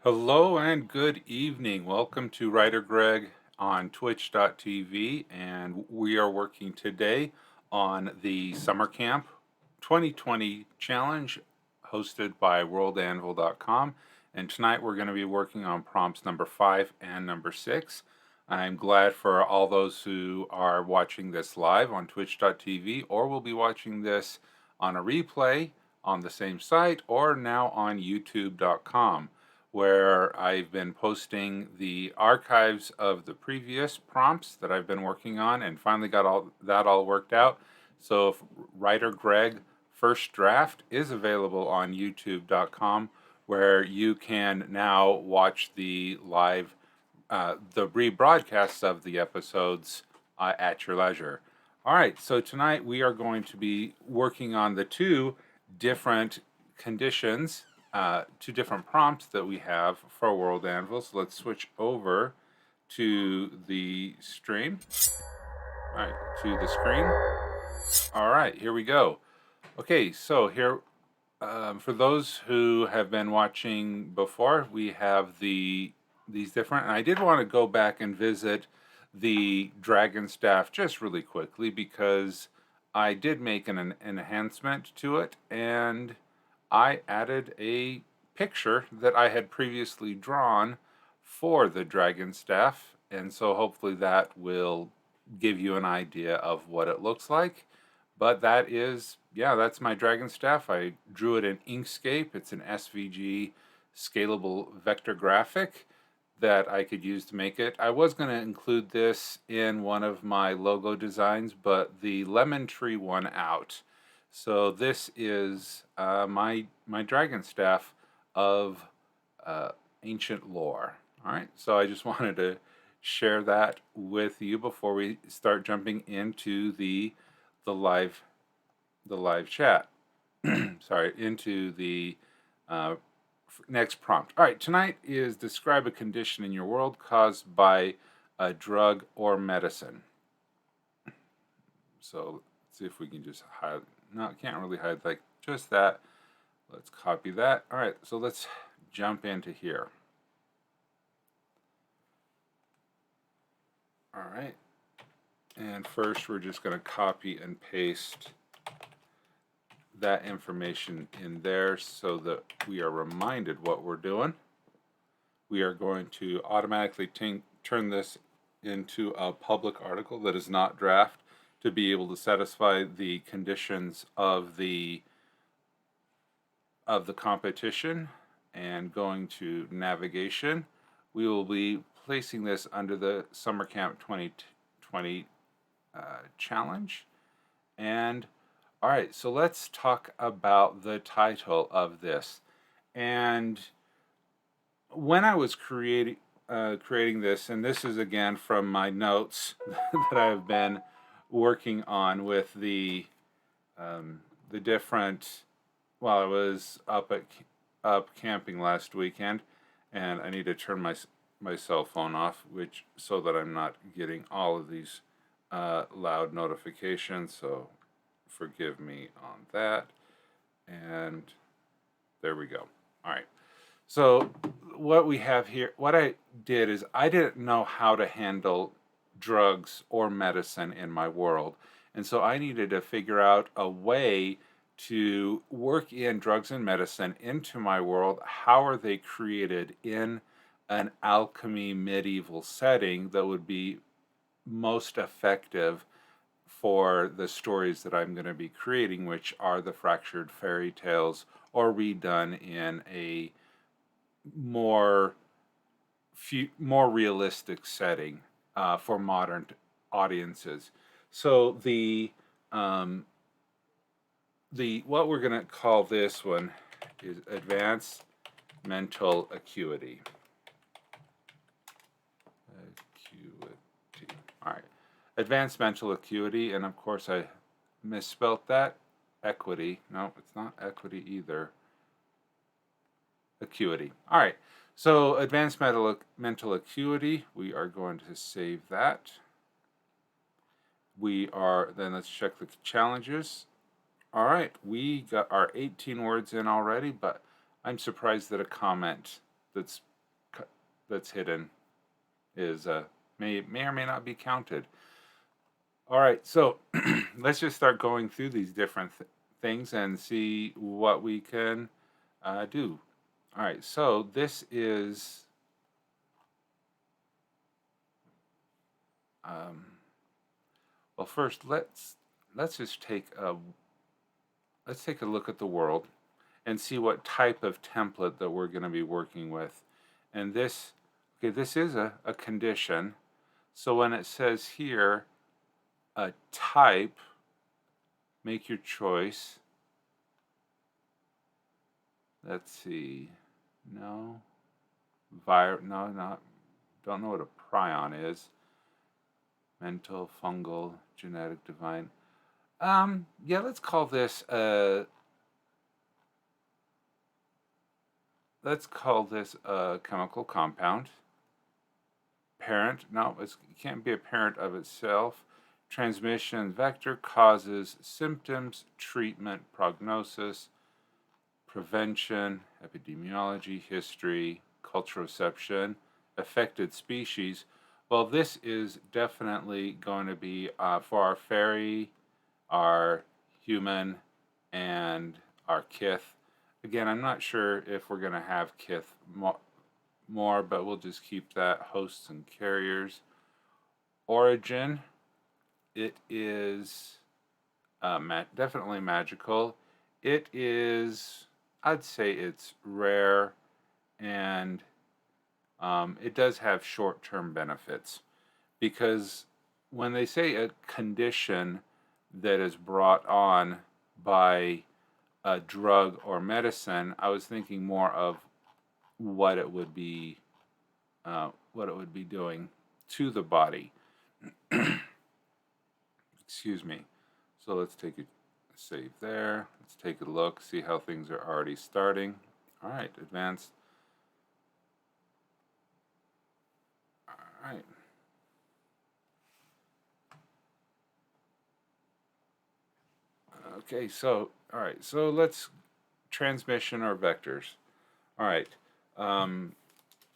Hello and good evening. Welcome to WriterGreg on twitch.tv, and we are working today on the Summer Camp 2020 challenge hosted by WorldAnvil.com. And tonight we're going to be working on prompts number 5 and number 6. I'm glad for all those who are watching this live on twitch.tv or will be watching this on a replay on the same site or now on youtube.com, where I've been posting the archives of the previous prompts that I've been working on and finally got all worked out. So if WriterGreg First Draft is available on youtube.com, where you can now watch the live, the rebroadcasts of the episodes at your leisure. All right, so tonight we are going to be working on the two different conditions, two different prompts that we have for WorldAnvil. So let's switch over to the stream. All right, to the screen. All right, here we go. Okay, so here, for those who have been watching before, we have these different, and I did want to go back and visit the dragon staff just really quickly because I did make an enhancement to it, and I added a picture that I had previously drawn for the dragon staff, and so hopefully that will give you an idea of what it looks like. But that is, yeah, that's my dragon staff. I drew it in Inkscape. It's an SVG scalable vector graphic that I could use to make it. I was going to include this in one of my logo designs, but the lemon tree won out. So this is my dragon staff of ancient lore. All right, so I just wanted to share that with you before we start jumping into the live chat. Sorry, into the next prompt. All right, tonight is describe a condition in your world caused by a drug or medicine. So let's see if we can just hide. No, can't really hide like just that. Let's copy that. All right, so let's jump into here. All right, and first we're just going to copy and paste that information in there so that we are reminded what we're doing. We are going to automatically turn this into a public article that is not draft to be able to satisfy the conditions of the competition. And going to navigation, we will be placing this under the Summer Camp 2020 challenge. And all right, so let's talk about the title of this. And when I was creating this, and this is again from my notes that I've been working on with the different. Well, I was up camping last weekend, and I need to turn my cell phone off, so that I'm not getting all of these loud notifications. So forgive me on that. And there we go. All right. So what we have here, what I did is I didn't know how to handle drugs or medicine in my world. And so I needed to figure out a way to work in drugs and medicine into my world. How are they created in an alchemy medieval setting that would be most effective for the stories that I'm going to be creating, which are the fractured fairy tales, or redone in a more realistic setting for modern audiences. So what we're going to call this one is advanced mental acuity. All right. Advanced mental acuity, and of course I misspelt that. Equity. No, it's not equity either. Acuity. All right. So advanced mental acuity, we are going to save that. Then let's check the challenges. All right, we got our 18 words in already, but I'm surprised that a comment that's that's hidden is may or may not be counted. All right, so let's just start going through these different things and see what we can do. All right, so this is well, first let's just take a look at the world and see what type of template that we're going to be working with. And this, okay, this is a condition. So when it says here, a type, make your choice. Let's see. No. No, not. Don't know what a prion is. Mental, fungal, genetic, divine. Yeah, let's call this a chemical compound. Parent, no, it can't be a parent of itself. Transmission vector, causes, symptoms, treatment, prognosis, prevention, epidemiology, history, culturoception, affected species. Well, this is definitely going to be for our fairy, our human, and our kith. Again, I'm not sure if we're going to have kith more, but we'll just keep that. Hosts and carriers. Origin, it is definitely magical. It is, I'd say it's rare, and it does have short-term benefits, because when they say a condition that is brought on by a drug or medicine, I was thinking more of what it would be doing to the body. Excuse me. So let's take a save there. Let's take a look, see how things are already starting. All right, advanced. All right. Okay, so all right, so let's transmission or vectors. All right,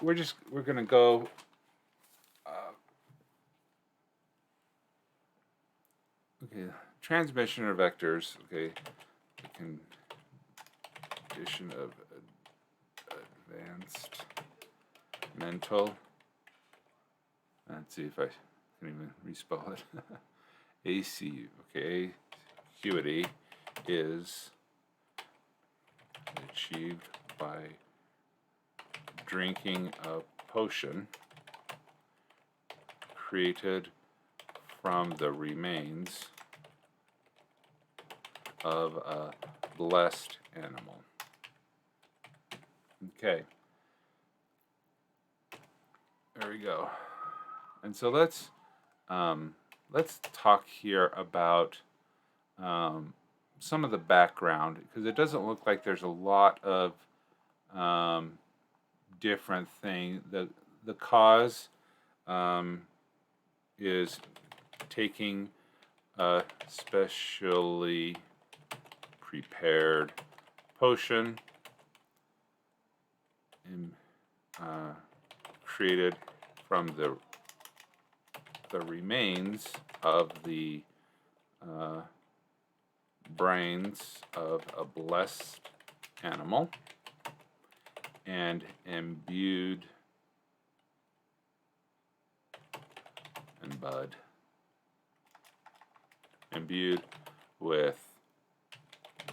we're gonna go. Okay, transmission or vectors. Okay, condition of advanced mental. Let's see if I can even respell it. AC. Okay, acuity is achieved by drinking a potion created from the remains of a blessed animal. Okay. There we go. And so let's talk here about some of the background, because it doesn't look like there's a lot of different things. The cause is taking a specially prepared potion and created from the remains of the brains of a blessed animal, and imbued with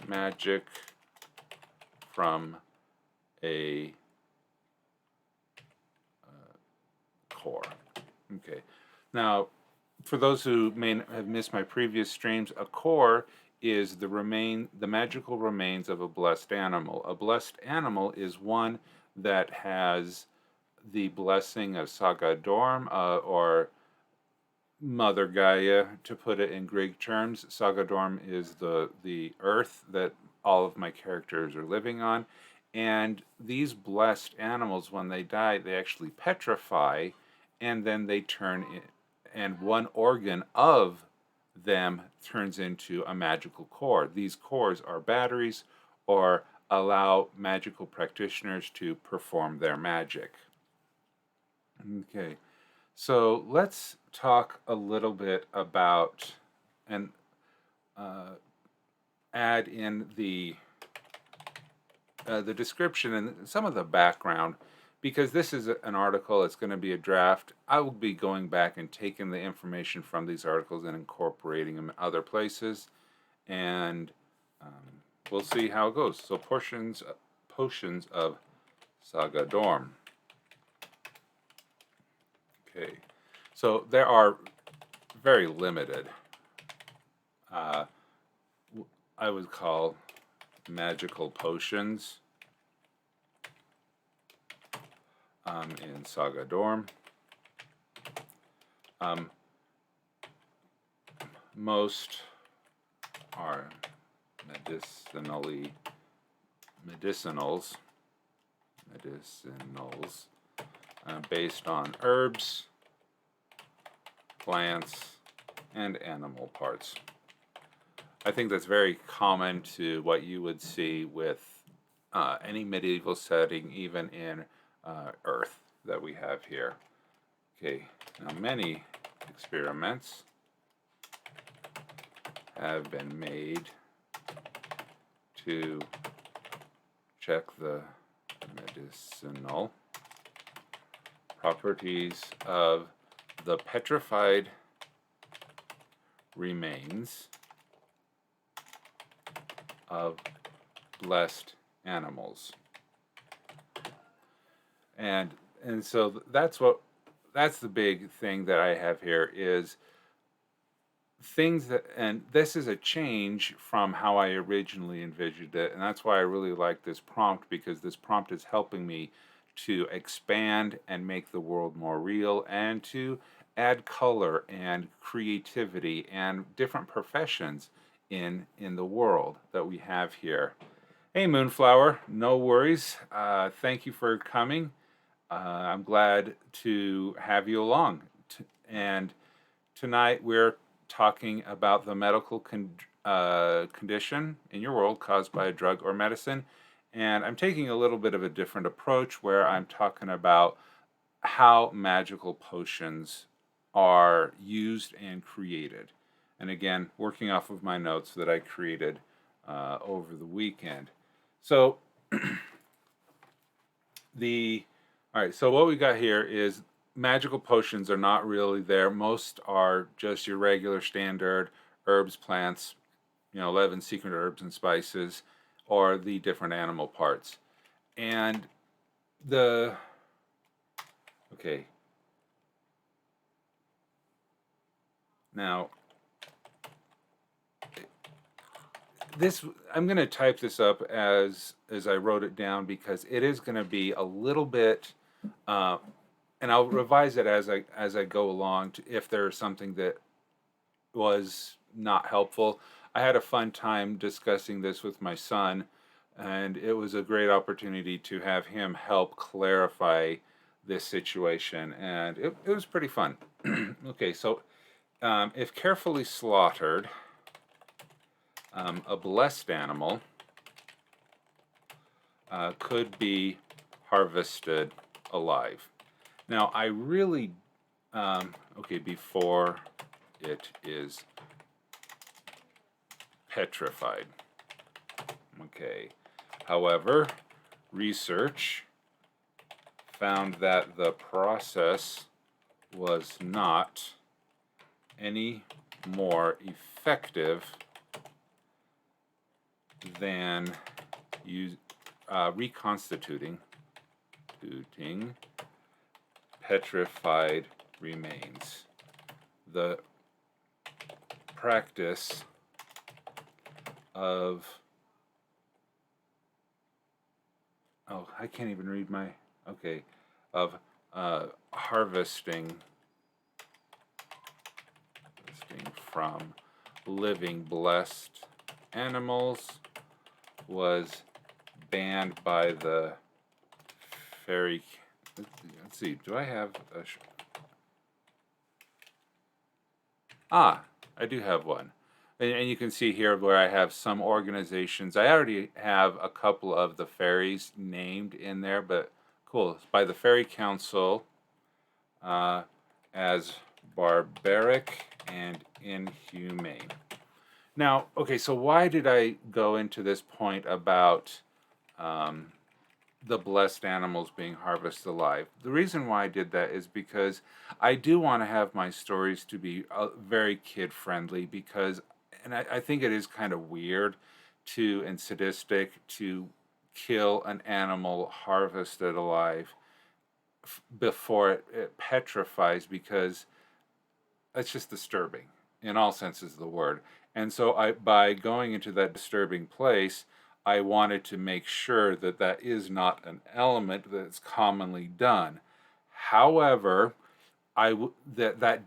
magic from a core. Okay. Now, for those who may have missed my previous streams, a core is the magical remains of a blessed animal. A blessed animal is one that has the blessing of Sagadorm, or Mother Gaia, to put it in Greek terms. Sagadorm is the earth that all of my characters are living on. And these blessed animals, when they die, they actually petrify, and then they turn in, and one organ of them turns into a magical core. These cores are batteries, or allow magical practitioners to perform their magic. Okay, so let's talk a little bit about and uh, add in the description and some of the background, because this is an article. It's going to be a draft. I will be going back and taking the information from these articles and incorporating them in other places, and we'll see how it goes. So potions of Sagadorm. Okay, so there are very limited, uh, I would call, magical potions in Sagadorm. Most are medicinals, based on herbs, plants, and animal parts. I think that's very common to what you would see with any medieval setting, even in Earth that we have here. Okay, now many experiments have been made to check the medicinal properties of the petrified remains of blessed animals. And so that's the big thing that I have here is things that, and this is a change from how I originally envisioned it, and that's why I really like this prompt, because this prompt is helping me to expand and make the world more real, and to add color and creativity and different professions in the world that we have here. Hey Moonflower, no worries. Thank you for coming. I'm glad to have you along. And tonight we're talking about the medical condition in your world caused by a drug or medicine. And I'm taking a little bit of a different approach, where I'm talking about how magical potions are used and created. And again, working off of my notes that I created over the weekend. So all right, so what we got here is magical potions are not really there. Most are just your regular standard herbs, plants, 11 secret herbs and spices, or the different animal parts. And okay. Now, I'm going to type this up as I wrote it down, because it is going to be a little bit, and I'll revise it as I go along if there's something that was not helpful. I had a fun time discussing this with my son, and it was a great opportunity to have him help clarify this situation, and it was pretty fun. Okay, so if carefully slaughtered, a blessed animal could be harvested alive. Now, I really, okay, before it is petrified. Okay. However, research found that the process was not any more effective than reconstituting petrified remains. The practice of, I can't even read my, okay, of harvesting from living blessed animals was banned by the fairy. Let's see, do I have a... I do have one. And you can see here where I have some organizations. I already have a couple of the fairies named in there, but cool. It's by the Fairy Council as barbaric and inhumane. Now, okay, so why did I go into this point about the blessed animals being harvested alive? The reason why I did that is because I do want to have my stories to be very kid-friendly, because, and I think it is kind of weird and sadistic to kill an animal harvested alive before it petrifies, because it's just disturbing in all senses of the word. And so by going into that disturbing place, I wanted to make sure that that is not an element that's commonly done. However, it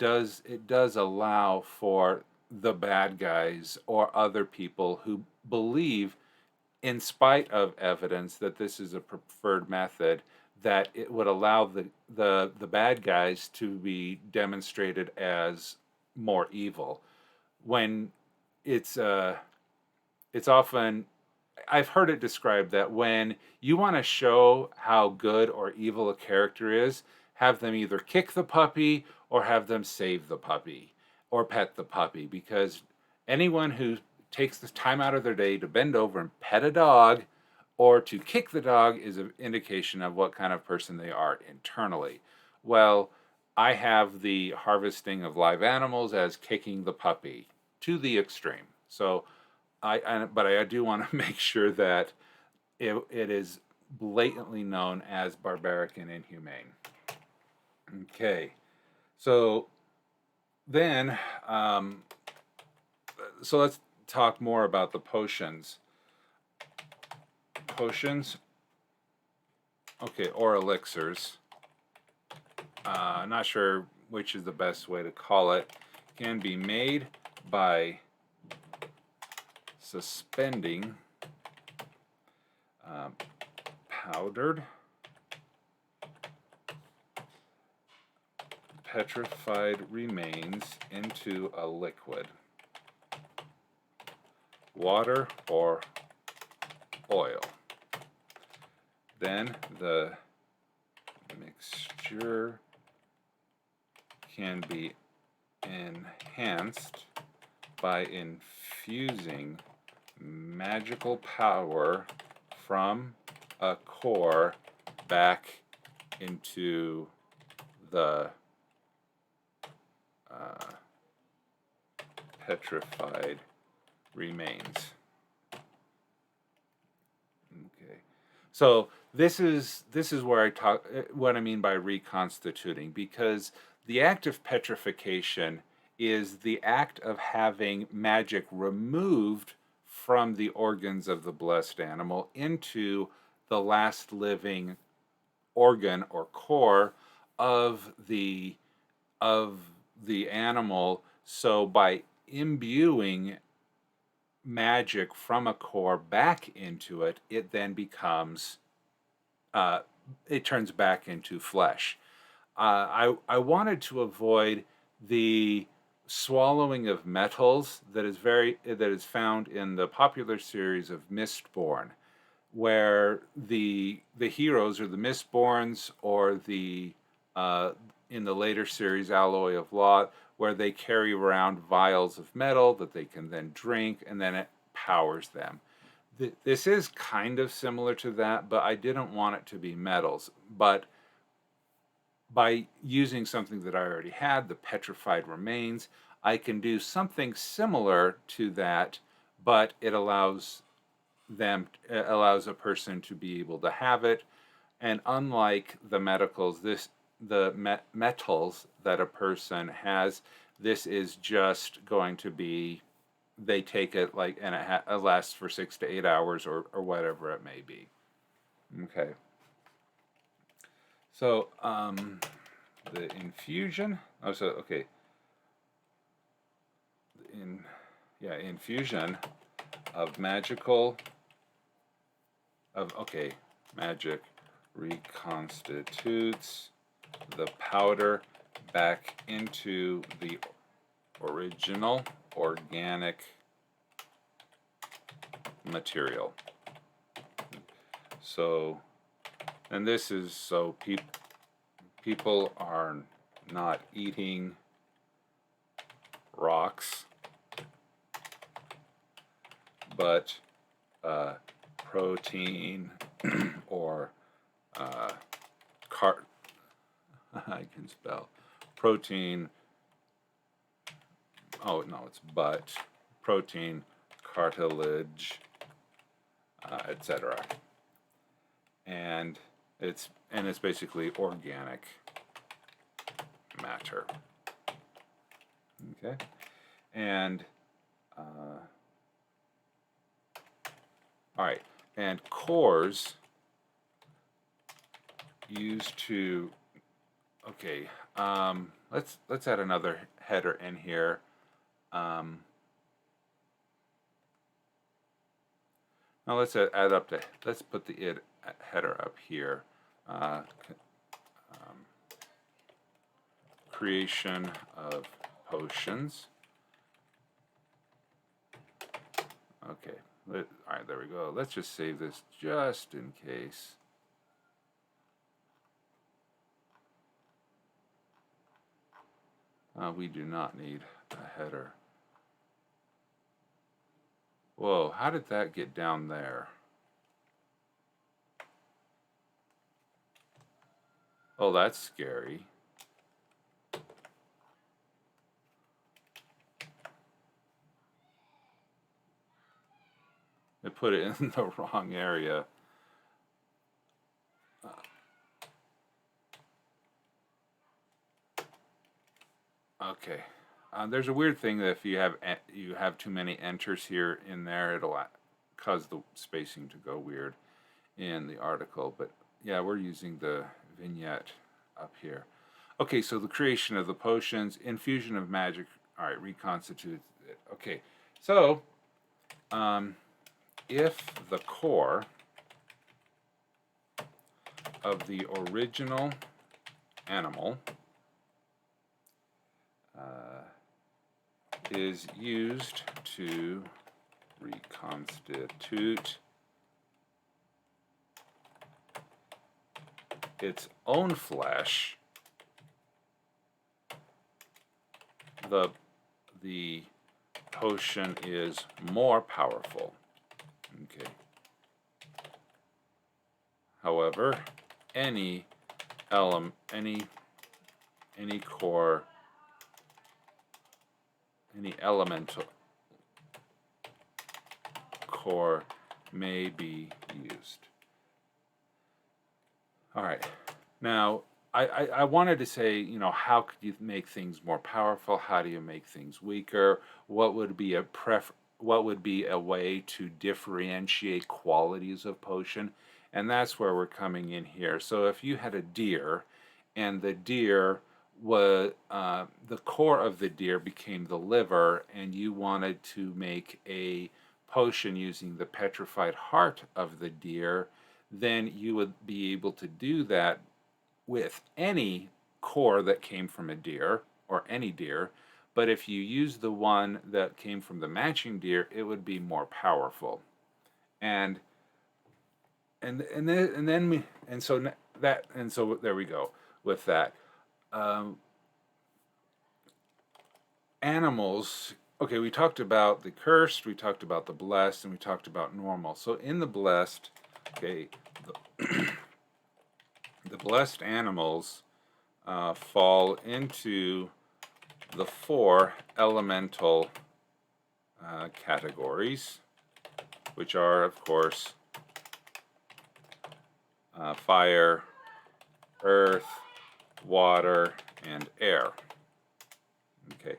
does allow for the bad guys or other people who believe, in spite of evidence, that this is a preferred method, that it would allow the bad guys to be demonstrated as more evil, when it's often, I've heard it described that when you want to show how good or evil a character is, have them either kick the puppy or have them save the puppy or pet the puppy, because anyone who takes the time out of their day to bend over and pet a dog or to kick the dog is an indication of what kind of person they are internally. Well, I have the harvesting of live animals as kicking the puppy to the extreme. So but I do want to make sure that it is blatantly known as barbaric and inhumane. Okay, so then, so let's talk more about the potions. Potions, okay, or elixirs. Not sure which is the best way to call it. Can be made by suspending powdered petrified remains into a liquid, water or oil. Then the mixture can be enhanced by infusing magical power from a core back into the petrified remains. Okay, so this is where I talk what I mean by reconstituting, because the act of petrification is the act of having magic removed from the organs of the blessed animal into the last living organ or core of the animal. So by imbuing magic from a core back into it, it then becomes it turns back into flesh. I wanted to avoid the swallowing of metals that is found in the popular series of Mistborn, where the heroes, or the Mistborns, or the in the later series Alloy of Lot, where they carry around vials of metal that they can then drink, and then it powers them. This is kind of similar to that, but I didn't want it to be metals. But by using something that I already had, the petrified remains, I can do something similar to that, but it allows a person to be able to have it. And unlike the metals that a person has, this is just going to be, they take it like, and it lasts for 6 to 8 hours, or whatever it may be. Okay. So the infusion. Oh, so okay. Infusion of magic reconstitutes the powder back into the original organic material. So, and this is so people are not eating rocks, but protein or I can spell protein. Oh no, it's but protein, cartilage, etc. And it's basically organic matter. Okay, and all right, and cores used to. Okay, let's add another header in here. Now let's add up to. Let's put the header up here. Creation of potions. Okay. All right, there we go. Let's just save this just in case. We do not need a header. Whoa, how did that get down there? Oh, that's scary. They put it in the wrong area. Okay. There's a weird thing that if you have too many enters here in there, it'll cause the spacing to go weird in the article. But yeah, we're using the vignette up here. Okay, so the creation of the potions, infusion of magic. All right, reconstitute it. Okay, so if the core of the original animal is used to reconstitute its own flesh, the potion is more powerful. Okay. However, any core, any elemental core may be used. All right. Now, I wanted to say, how could you make things more powerful? How do you make things weaker? What would be a way to differentiate qualities of potion? And that's where we're coming in here. So if you had a deer, and the deer was the core of the deer became the liver, and you wanted to make a potion using the petrified heart of the deer, then you would be able to do that with any core that came from a deer or any deer. But if you use the one that came from the matching deer, it would be more powerful. And so there we go with that. Animals. Okay, we talked about the cursed, we talked about the blessed, and we talked about normal. So in the blessed, okay, the blessed animals fall into the 4 elemental categories, which are, of course, fire, earth, water, and air. Okay.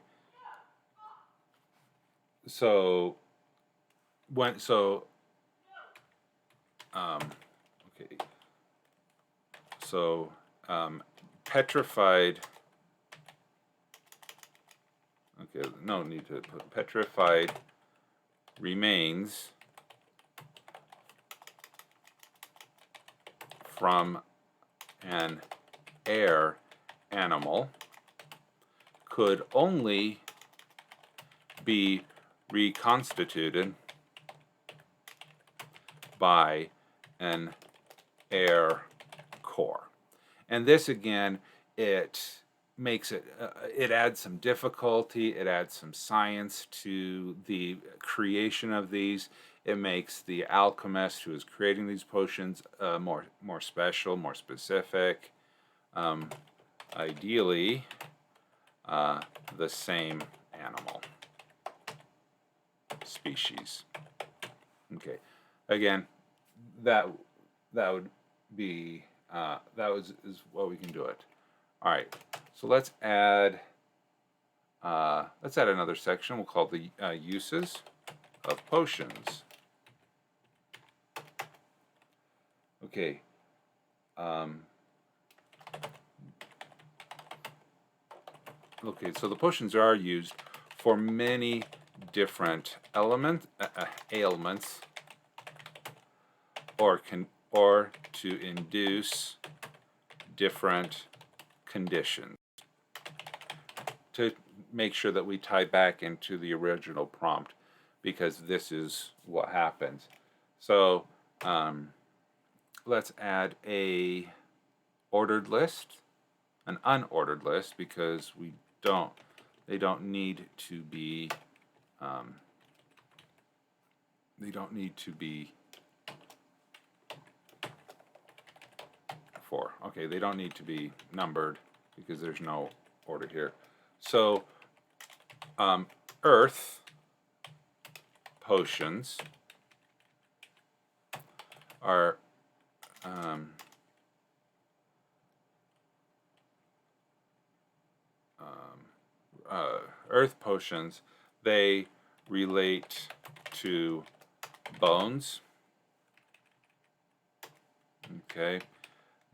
So okay. So petrified. Okay, no need to put petrified remains from an air animal could only be reconstituted by an air core. And this again, it makes it, it adds some difficulty, it adds some science to the creation of these. It makes the alchemist who is creating these potions more special, more specific. Ideally, the same animal species. Okay, again, that would be is what we can do it. All right, so let's add another section. We'll call the uses of potions. Okay. Okay, so the potions are used for many different ailments, or to induce different conditions. To make sure that we tie back into the original prompt, because this is what happens. So let's add a ordered list, an unordered list, because they don't need to be okay, they don't need to be numbered because there's no order here. So earth potions are earth potions, they relate to bones. Okay.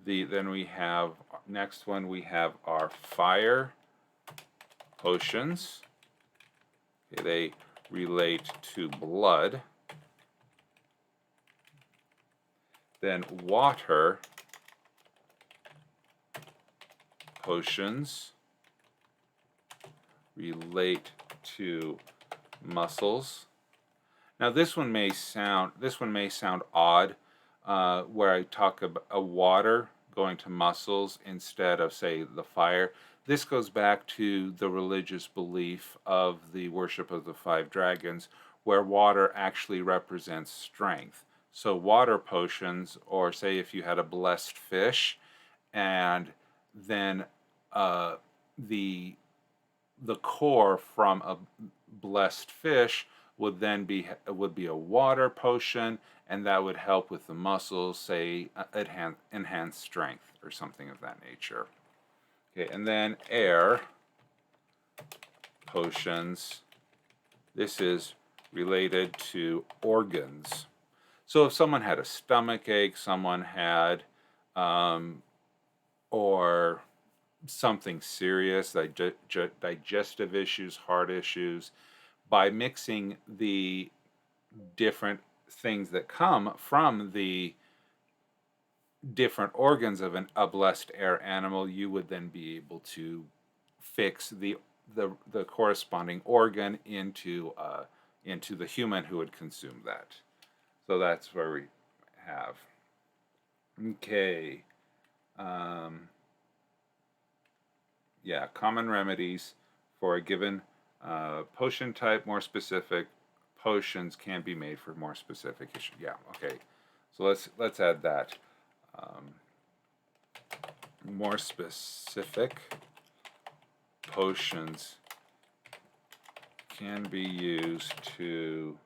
Then we have, next one we have our fire potions. Okay, they relate to blood. Then water potions relate to muscles. Now this one may sound odd, where I talk about water going to muscles instead of, say, the fire. This goes back to the religious belief of the worship of the 5 dragons, where water actually represents strength. So water potions, or say if you had a blessed fish, and then the core from a blessed fish would then be a water potion, and that would help with the muscles, say enhance strength or something of that nature. Okay, and then air potions. This is related to organs. So if someone had a stomach ache, someone had or something serious, digestive issues, heart issues, by mixing the different things that come from the different organs of a blessed air animal, you would then be able to fix the corresponding organ into the human who would consume that. So that's where we have. Okay. Yeah, common remedies for a given potion type, more specific. Potions can be made for more specific issues. Yeah, okay. So let's add that. More specific potions can be used to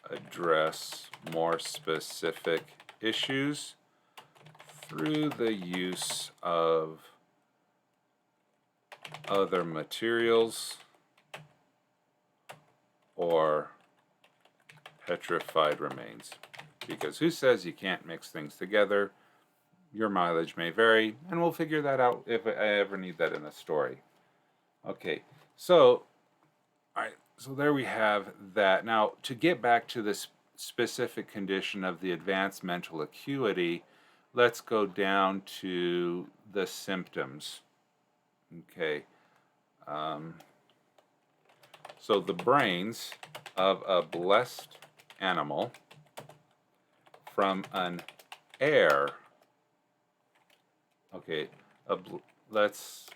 address more specific issues through the use of other materials or petrified remains. Because who says you can't mix things together? Your mileage may vary, and we'll figure that out if I ever need that in a story. Okay, so all right, so there we have that. Now, to get back to this specific condition of the advanced mental acuity, let's go down to the symptoms. Okay. So the brains of a blessed animal from an air. Okay, let's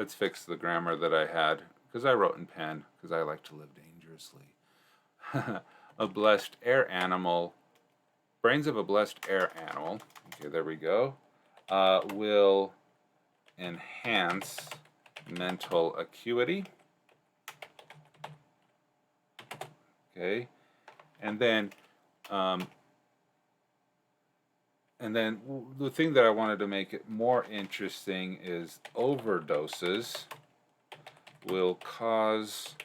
fix the grammar that I had, because I wrote in pen, because I like to live dangerously. A blessed air animal, brains of a blessed air animal, okay, there we go, will enhance mental acuity. Okay, and then the thing that I wanted to make it more interesting is overdoses will cause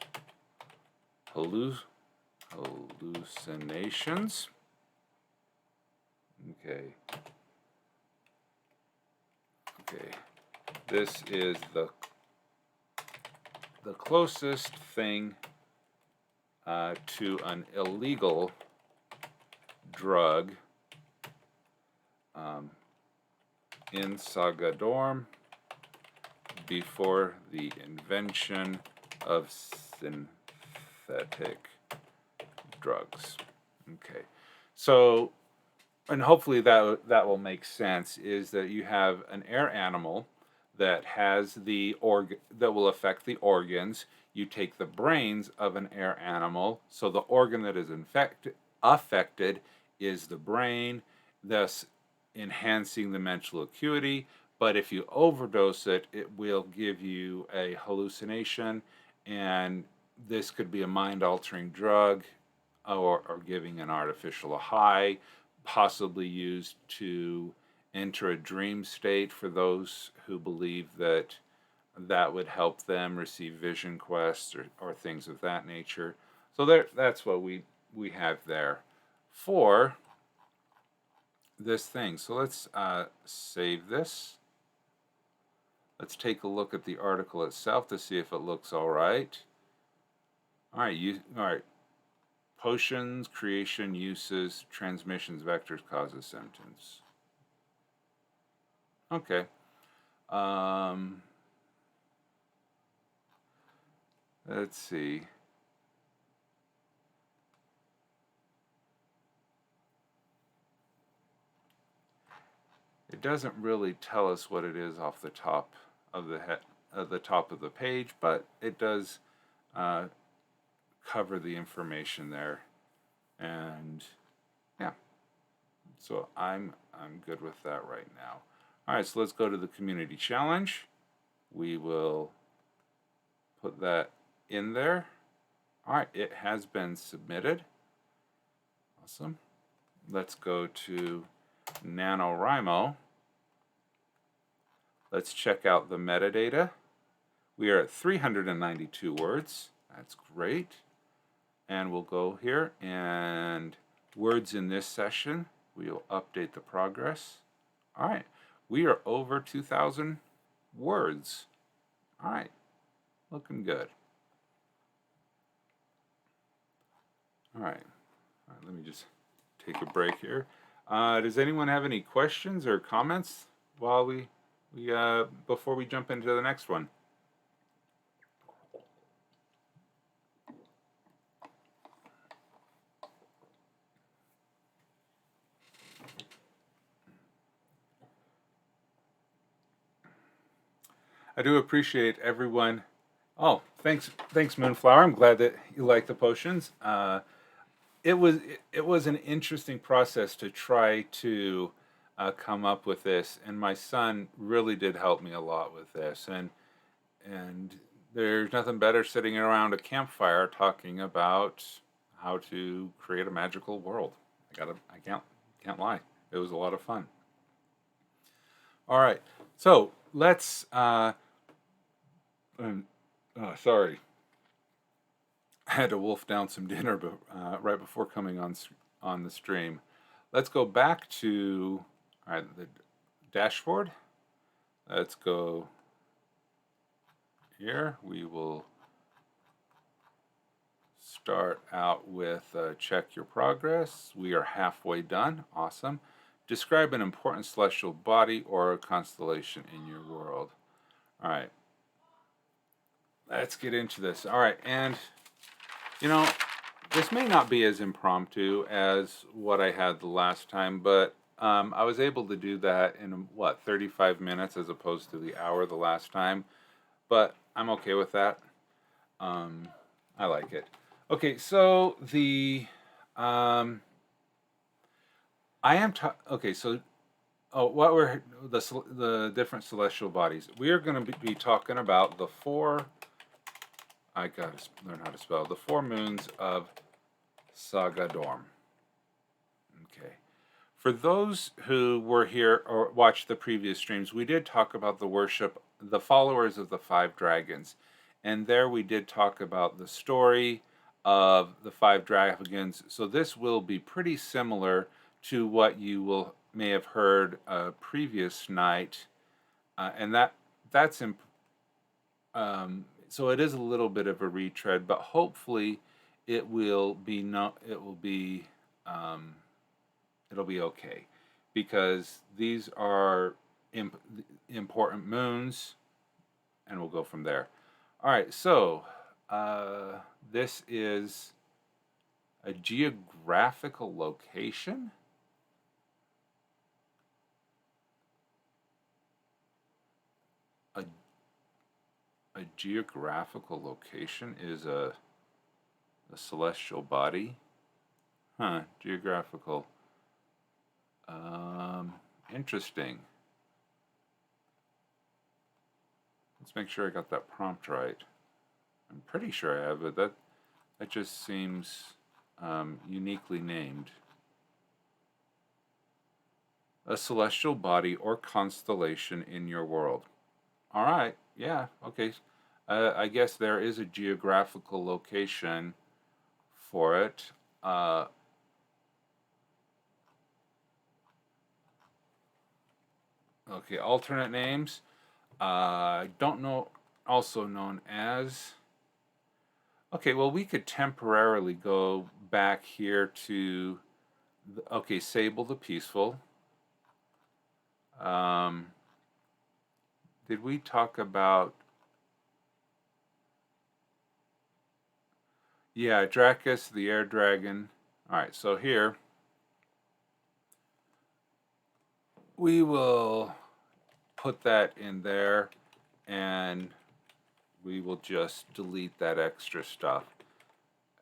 hallucinations. Okay. Okay. This is the closest thing to an illegal drug in Sagadorm before the invention of synthetic drugs. Okay, so, and hopefully that will make sense, is that you have an air animal that has the that will affect the organs. You take the brains of an air animal, so the organ that is affected is the brain, thus enhancing the mental acuity. But if you overdose it, it will give you a hallucination, and this could be a mind-altering drug, or giving an artificial high, possibly used to enter a dream state for those who believe that that would help them receive vision quests, or things of that nature. So that's what we have there for this thing. So let's save this. Let's take a look at the article itself to see if it looks all right. All right. Potions, creation, uses, transmissions, vectors, causes, symptoms. Okay. Let's see. It doesn't really tell us what it is off the top of the top of the page, but it does cover the information there, and yeah. So I'm good with that right now. All right, so let's go to the community challenge. We will put that in there. All right, it has been submitted. Awesome. Let's go to NaNoWrimo. Let's check out the metadata. We are at 392 words. That's great. And we'll go here, and words in this session, we'll update the progress. All right, we are over 2,000 words. All right, looking good. All right, let me just take a break here. Does anyone have any questions or comments while before we jump into the next one? I do appreciate everyone. Oh, thanks, Moonflower. I'm glad that you like the potions. It was an interesting process to try to come up with this, and my son really did help me a lot with this. And there's nothing better sitting around a campfire talking about how to create a magical world. I can't lie. It was a lot of fun. All right, so let's. Sorry, I had to wolf down some dinner right before coming on the stream. Let's go back to the dashboard. Let's go here. We will start out with check your progress. We are halfway done. Awesome. Describe an important celestial body or a constellation in your world. All right. Let's get into this. All right, and this may not be as impromptu as what I had the last time, but I was able to do that in, what, 35 minutes as opposed to the hour the last time, but I'm okay with that. I like it. Okay, so I am okay. So, what were the different celestial bodies? We are going to be talking about the four. I gotta learn how to spell the four moons of Sagadorm. Okay. For those who were here or watched the previous streams, we did talk about the followers of the five dragons. And there we did talk about the story of the five dragons. So this will be pretty similar to what you may have heard previous night. And that's so it is a little bit of a retread, but hopefully it will be um, it'll be okay, because these are important moons, and we'll go from there. All right, so this is a geographical location. A geographical location is a celestial body. Huh, geographical. Interesting. Let's make sure I got that prompt right. I'm pretty sure I have, but that just seems uniquely named. A celestial body or constellation in your world. All right, yeah, okay. I guess there is a geographical location for it. Okay, alternate names. I don't know, also known as. Okay, well, we could temporarily go back here to, okay, Sable the Peaceful. Did we talk about, yeah, Dracus the Air Dragon. All right, so here we will put that in there, and we will just delete that extra stuff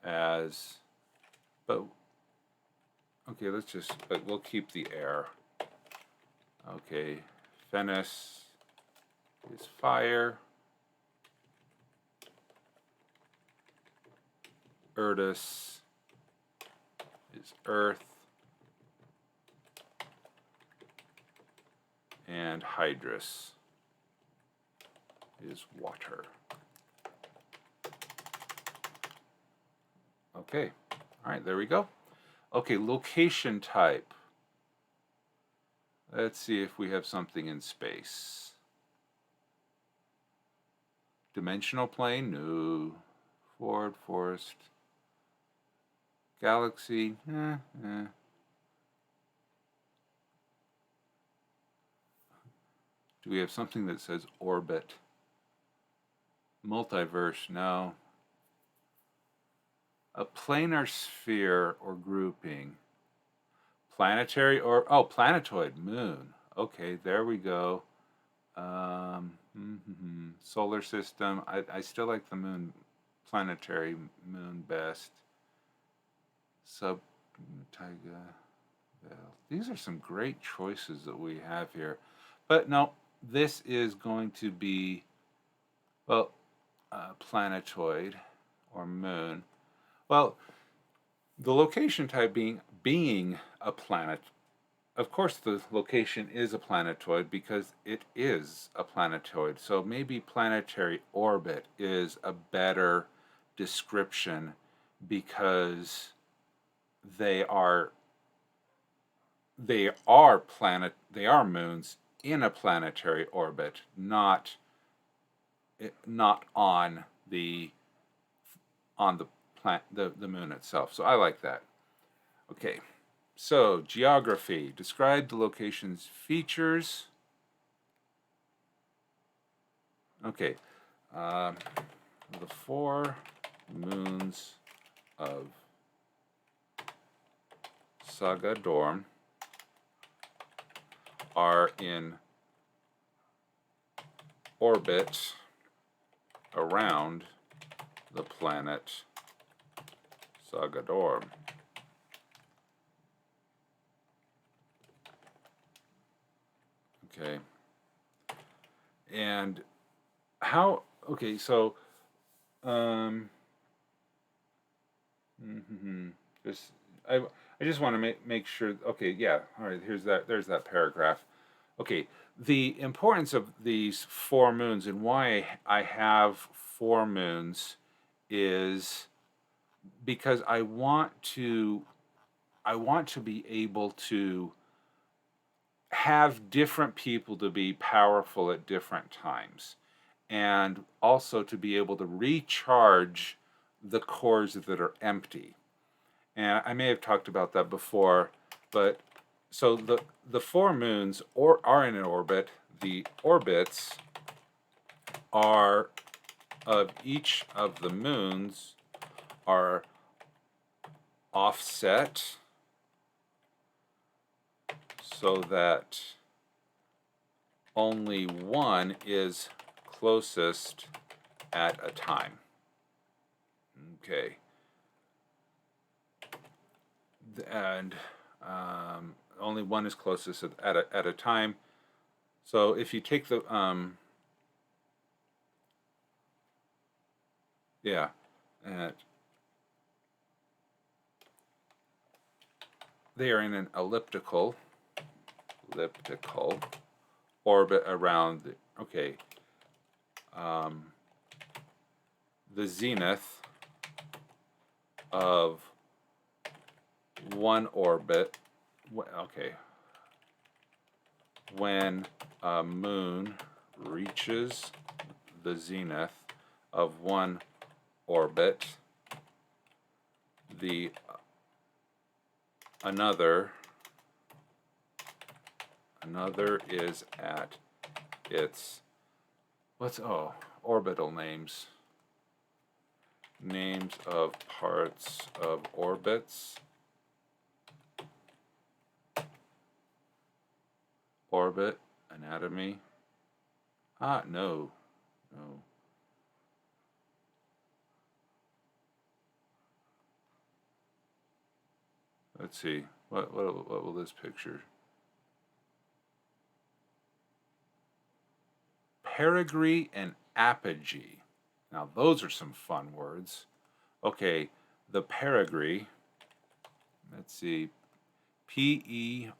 as, but okay, but we'll keep the air. Okay, Fennis is fire. Erdus is earth. And Hydrus is water. Okay, all right, there we go. Okay, location type. Let's see if we have something in space. Dimensional plane, no. Ford, forest. Galaxy, Do we have something that says orbit? Multiverse, no. A planar sphere or grouping. Planetary or, oh, planetoid, moon. Okay, there we go. Solar system. I still like the moon, planetary moon best. Sub Taiga. These are some great choices that we have here. But no, this is going to be, well, planetoid or moon. Well, the location type being a planet, of course the location is a planetoid because it is a planetoid. So maybe planetary orbit is a better description, because they are moons in a planetary orbit, not on the moon itself. So I like that. Okay, so geography. Describe the location's features. Okay, the four moons of Sagadorm are in orbit around the planet Sagadorm. Okay. And how, okay, so, just, I, I just want to make sure, okay, yeah, all right, there's that paragraph. Okay, the importance of these 4 moons and why I have 4 moons is because I want to be able to have different people to be powerful at different times, and also to be able to recharge the cores that are empty. And I may have talked about that before, but so the 4 moons are in an orbit. The orbits are of each of the moons are offset so that only one is closest at a time. Okay. And only one is closest at a time. So if you take the yeah, and they are in an elliptical orbit around the, okay, the zenith of one orbit. Okay, when a moon reaches the zenith of one orbit, the another is at its, orbital names of parts of orbits, orbit anatomy. No. Let's see. What will this picture? Perigee and apogee. Now those are some fun words. Okay, the perigee. Let's see. Peri,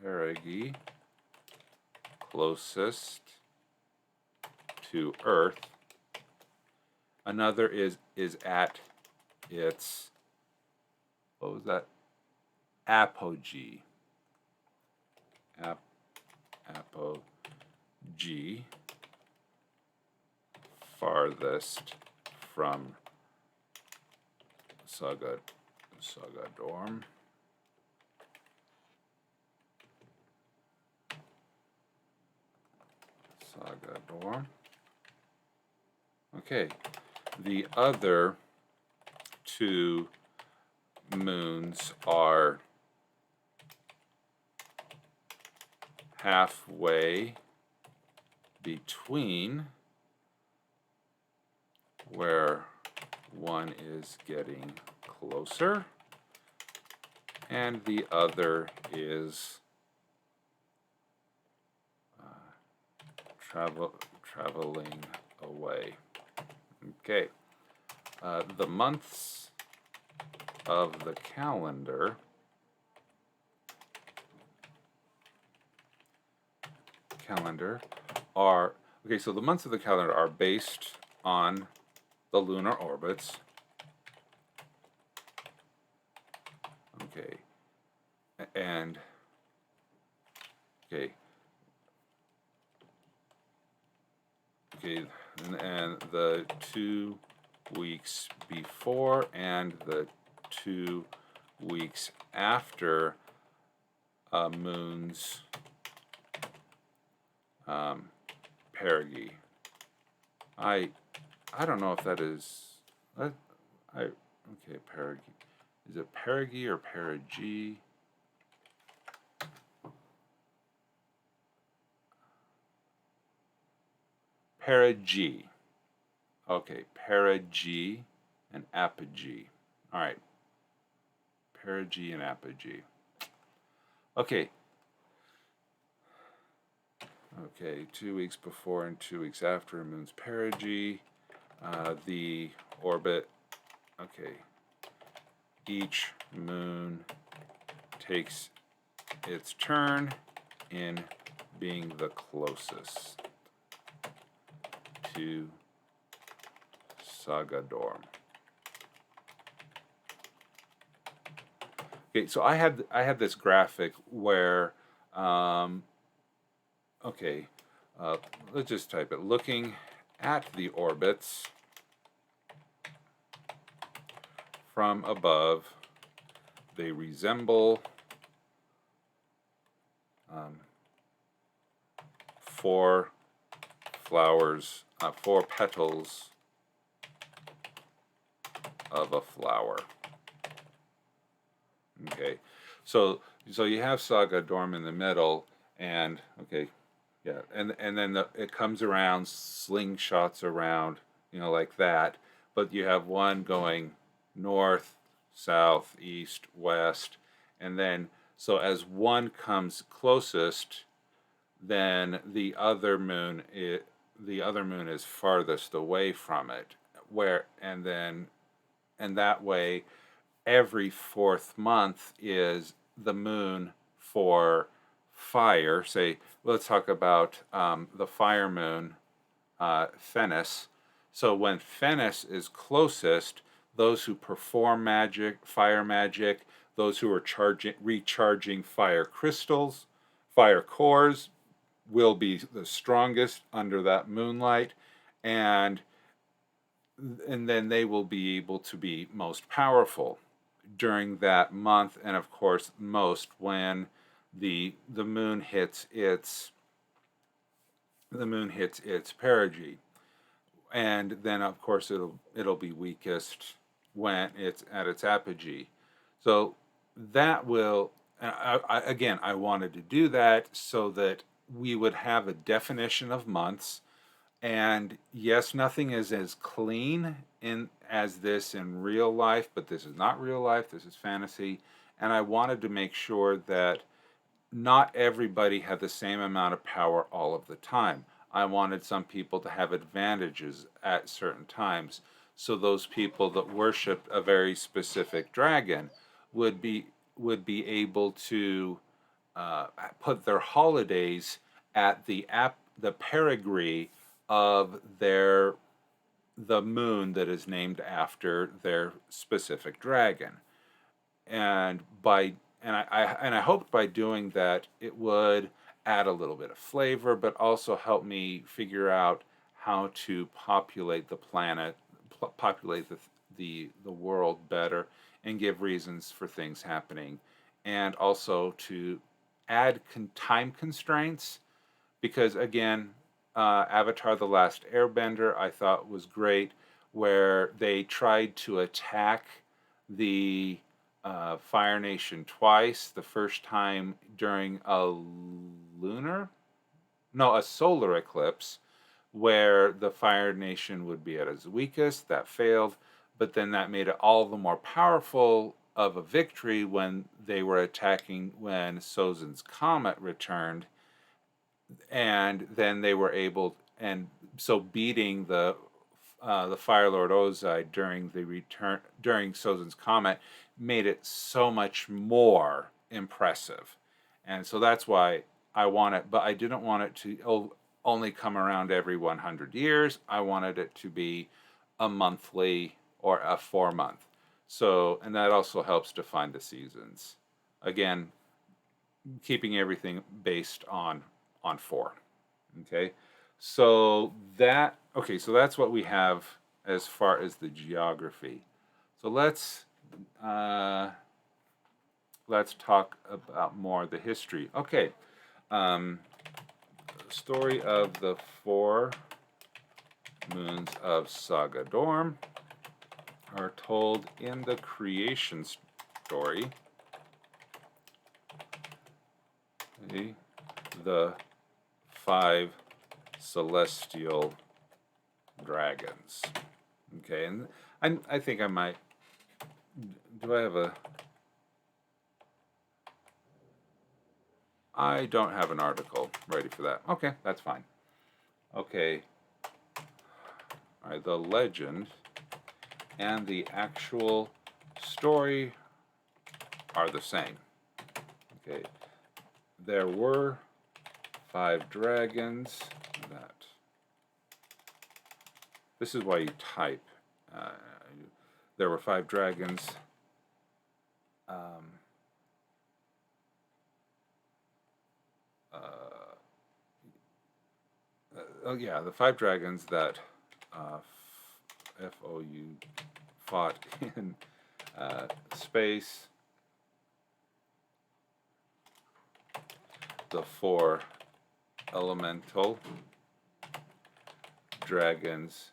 perigee, closest to Earth. Another is at its, what was that? Apogee. Apogee, farthest from Sagadorm. Okay, the other 2 moons are halfway between where one is getting closer and the other is traveling away. Okay, the months of the calendar are, okay, so the months of the calendar are based on the lunar orbits. Okay, and and the 2 weeks before and the 2 weeks after a moon's perigee. I don't know if that is, okay, perigee. Is it perigee or perigee? perigee. Okay, perigee and apogee. All right, perigee and apogee. Okay. Okay, 2 weeks before and 2 weeks after a moon's perigee. The orbit. Okay. Each moon takes its turn in being the closest to Sagadorm. Okay, so I had this graphic where, okay, let's just type it. Looking at the orbits from above, they resemble four flowers, 4 petals of a flower. Okay, so you have Sagadorm in the middle, and okay, yeah, and then it comes around, slingshots around, like that. But you have one going north, south, east, west, and then so as one comes closest, then the other moon is farthest away from it. And that way every 4th month is the moon for fire. Say, let's talk about the fire moon, Fennis. So when Fennis is closest, those who perform magic, fire magic, those who are recharging fire crystals, fire cores, will be the strongest under that moonlight, and then they will be able to be most powerful during that month, and of course most when the moon hits its perigee, and then of course it'll be weakest when it's at its apogee. So that will, I wanted to do that so that we would have a definition of months. And yes, nothing is as clean as this in real life, but this is not real life, this is fantasy. And I wanted to make sure that not everybody had the same amount of power all of the time. I wanted some people to have advantages at certain times. So those people that worshiped a very specific dragon would be able to put their holidays at the perigee of the moon that is named after their specific dragon. And I hoped by doing that it would add a little bit of flavor, but also help me figure out how to populate the planet, populate the world better, and give reasons for things happening, and also to add time constraints, because again, Avatar: The Last Airbender I thought was great, where they tried to attack the Fire Nation twice. The first time during a solar eclipse, where the Fire Nation would be at its weakest. That failed, but then that made it all the more powerful of a victory when they were attacking when Sozin's comet returned, and then they were able, and so beating the Fire Lord Ozai during Sozin's comet made it so much more impressive. And so that's why I want it, but I didn't want it to only come around every 100 years. I wanted it to be a monthly or a 4-month. So, and that also helps define the seasons. Again, keeping everything based on 4. Okay, so that's what we have as far as the geography. So let's talk about more the history. Okay, story of the 4 moons of Sagadorm are told in the creation story. Okay. The 5 celestial dragons. Okay, and I think I might. Do I have a? I don't have an article ready for that. Okay, that's fine. Okay. All right, the legend and the actual story are the same. Okay, there were 5 dragons that. This is why you type. Uh, there were 5 dragons. Um, oh yeah, the 5 dragons that FOU fought in space. The 4 elemental dragons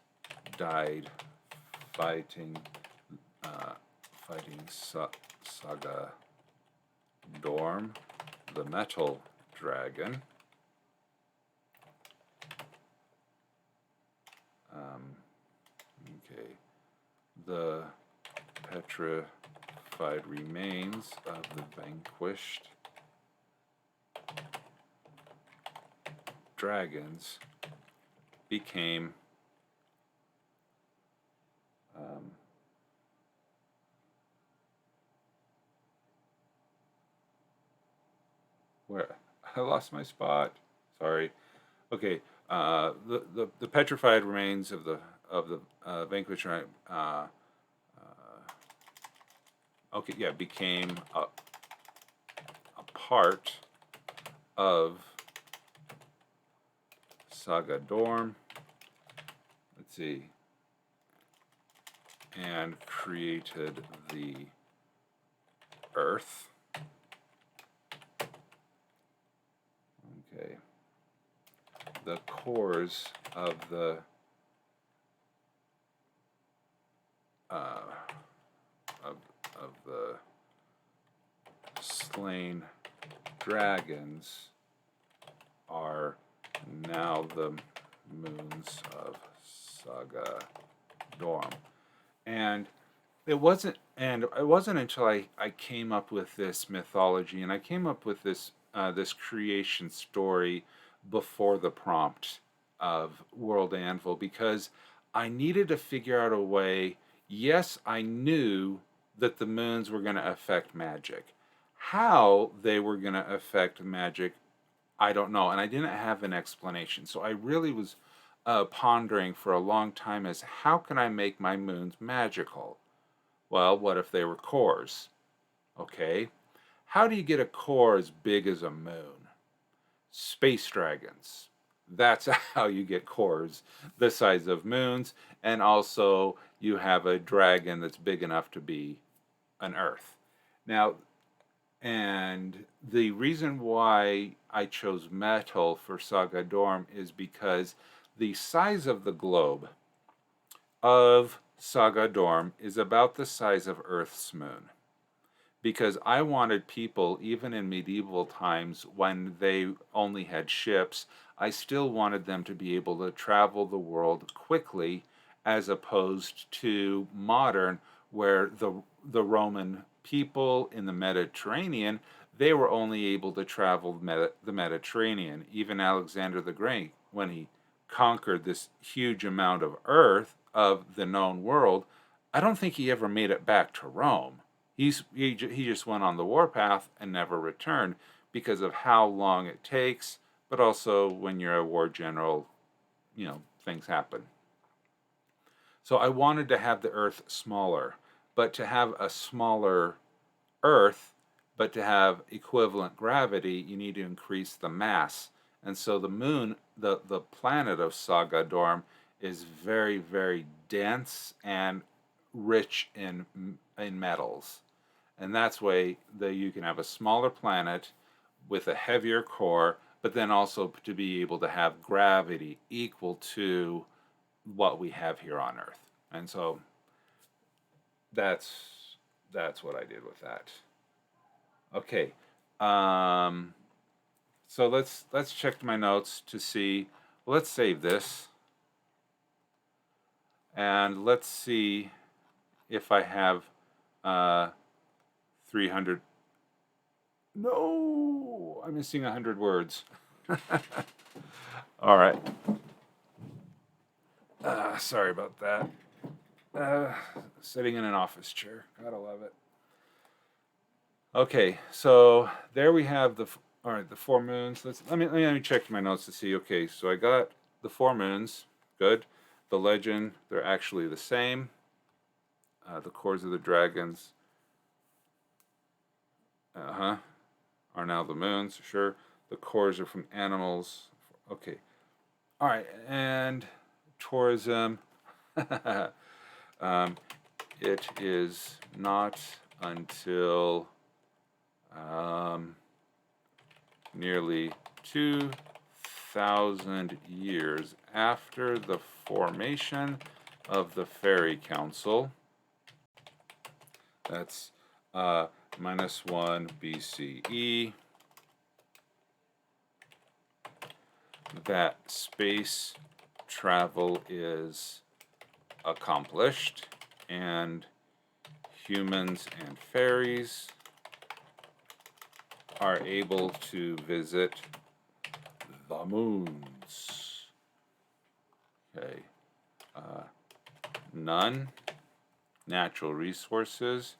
died fighting Sagadorm, the metal dragon. Okay, the petrified remains of the vanquished dragons became where I lost my spot. Sorry. Okay, the petrified remains of the vanquished okay, yeah, became a part of Sagadorm. Let's see, and created the Earth. Okay. The cores of the of the slain dragons are now the moons of Sagadorm. And it wasn't until I came up with this mythology, and I came up with this this creation story before the prompt of WorldAnvil, because I needed to figure out a way. Yes, I knew that the moons were going to affect magic. How they were going to affect magic, I don't know, and I didn't have an explanation. So I really was pondering for a long time as how can I make my moons magical? Well, what if they were cores? Okay. How do you get a core as big as a moon? Space dragons. That's how you get cores the size of moons. And also, you have a dragon that's big enough to be an Earth. Now, and the reason why I chose metal for Sagadorm is because the size of the globe of Sagadorm is about the size of Earth's moon. Because I wanted people, even in medieval times when they only had ships, I still wanted them to be able to travel the world quickly, as opposed to modern, where the Roman people in the Mediterranean, they were only able to travel the Mediterranean. Even Alexander the Great, when he conquered this huge amount of earth, of the known world, I don't think he ever made it back to Rome. He just went on the warpath and never returned because of how long it takes, but also when you're a war general, things happen. So I wanted to have the Earth smaller, but to have a smaller Earth, but to have equivalent gravity, you need to increase the mass. And so the moon, the planet of Sagadorm, is very, very dense and rich in metals. And that's why you can have a smaller planet with a heavier core, but then also to be able to have gravity equal to what we have here on Earth. And so that's what I did with that. Okay. So let's check my notes to see. Let's save this. And let's see if I have 300. No, I'm missing 100 words. All right. Sorry about that. Sitting in an office chair. Gotta love it. Okay, so there we have all right, the 4 moons. Let me check my notes to see. Okay, so I got the 4 moons. Good. The legend, they're actually the same. The cores of the dragons, are now the moons. Sure. The cores are from animals. Okay. All right, and tourism. It is not until nearly 2,000 years after the formation of the Fairy Council. That's -1 BCE. That space travel is accomplished, and humans and fairies are able to visit the moons. Okay. None. Natural resources.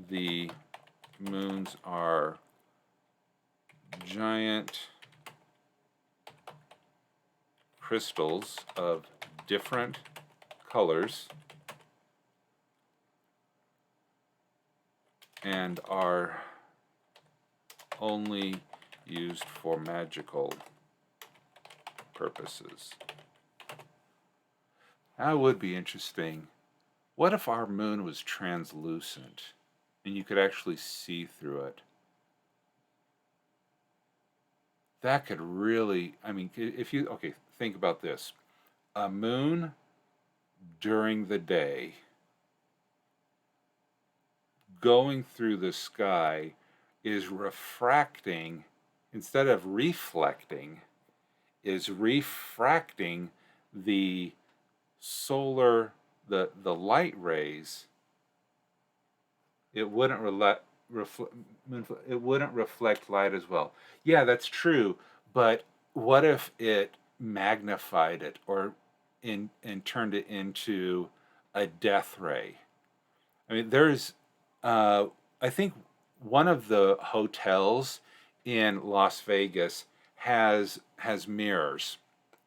The moons are giant crystals of different colors and are only used for magical purposes. That would be interesting. What if our moon was translucent and you could actually see through it? That could really, I mean, if you, okay, think about this. A moon during the day going through the sky is refracting, instead of reflecting, is refracting the solar, the light rays. It wouldn't it wouldn't reflect light as well. Yeah, that's true. But what if it magnified it, or and turned it into a death ray? I mean, there's, I think one of the hotels in Las Vegas has mirrors.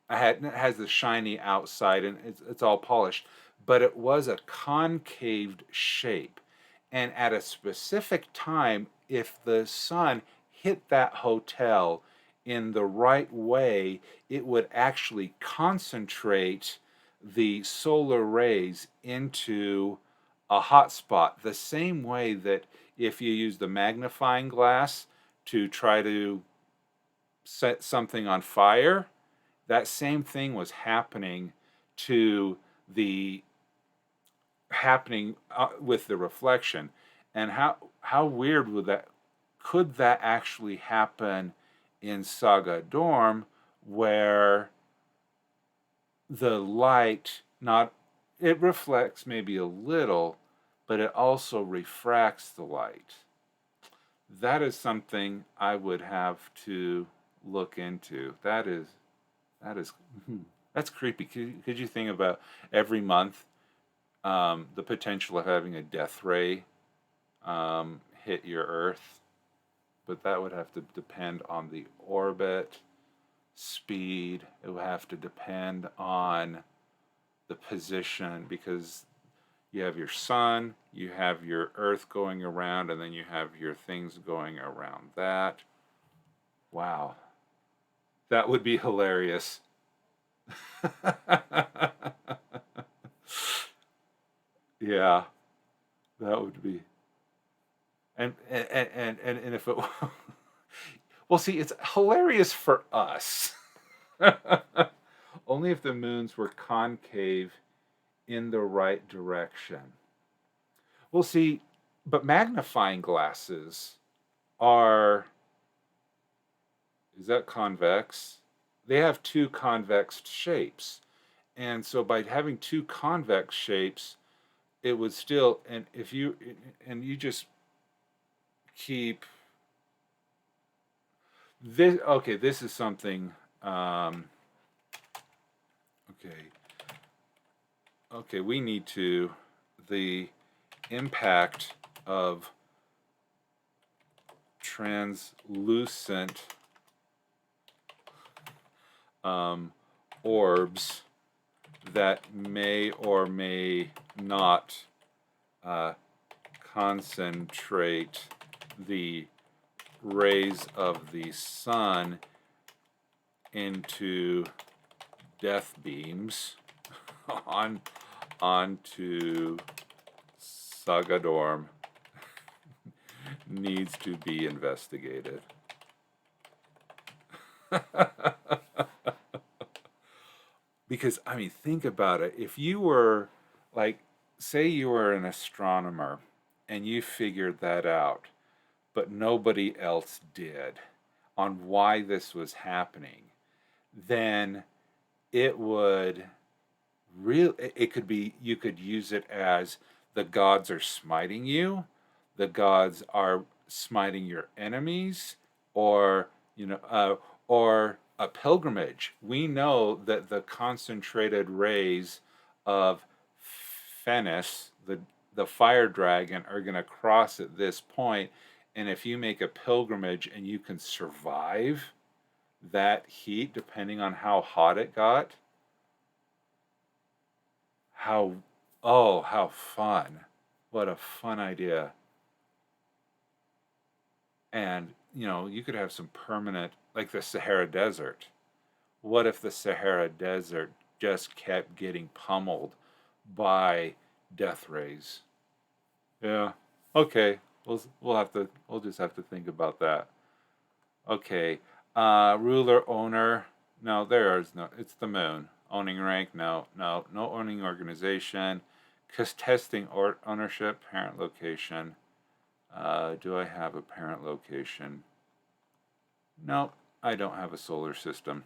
It has the shiny outside, and it's all polished, but it was a concaved shape. And at a specific time, if the sun hit that hotel in the right way, it would actually concentrate the solar rays into a hot spot. The same way that if you use the magnifying glass to try to set something on fire, that same thing was happening to the with the reflection. And how weird would that, could that actually happen in Sagadorm, where the light, not, it reflects maybe a little, but it also refracts the light? That is something I would have to look into. That is that's creepy. Could you think about every month, the potential of having a death ray hit your Earth? But that would have to depend on the orbit, speed. It would have to depend on the position, because you have your sun, you have your Earth going around, and then you have your things going around that. Wow. That would be hilarious. Yeah, that would be. And if it, well, see, it's hilarious for us. Only if the moons were concave in the right direction. Well, see, but magnifying glasses are, is that convex? They have two convex shapes. and so by having two convex shapes, it would still, and if you, and you just keep this, okay, this is something, okay, okay, we need to, the impact of translucent orbs that may or may not concentrate the rays of the sun into death beams onto Sagadorm needs to be investigated. Because, I mean, think about it. If you were, like, say you were an astronomer and you figured that out, but nobody else did on why this was happening, then it would it could be, you could use it as the gods are smiting you, the gods are smiting your enemies, or, or a pilgrimage. We know that the concentrated rays of Fennis, the fire dragon, are going to cross at this point, and if you make a pilgrimage and you can survive that heat, depending on how hot it got, how, oh, how fun. What a fun idea. And, you could have some permanent, like the Sahara Desert. What if the Sahara Desert just kept getting pummeled by death rays? Yeah. Okay. We'll just have to think about that. Okay. Ruler, owner. No, there is no. It's the moon. Owning rank. No. No owning organization. Testing or ownership. Parent location. Do I have a parent location? No, I don't have a solar system.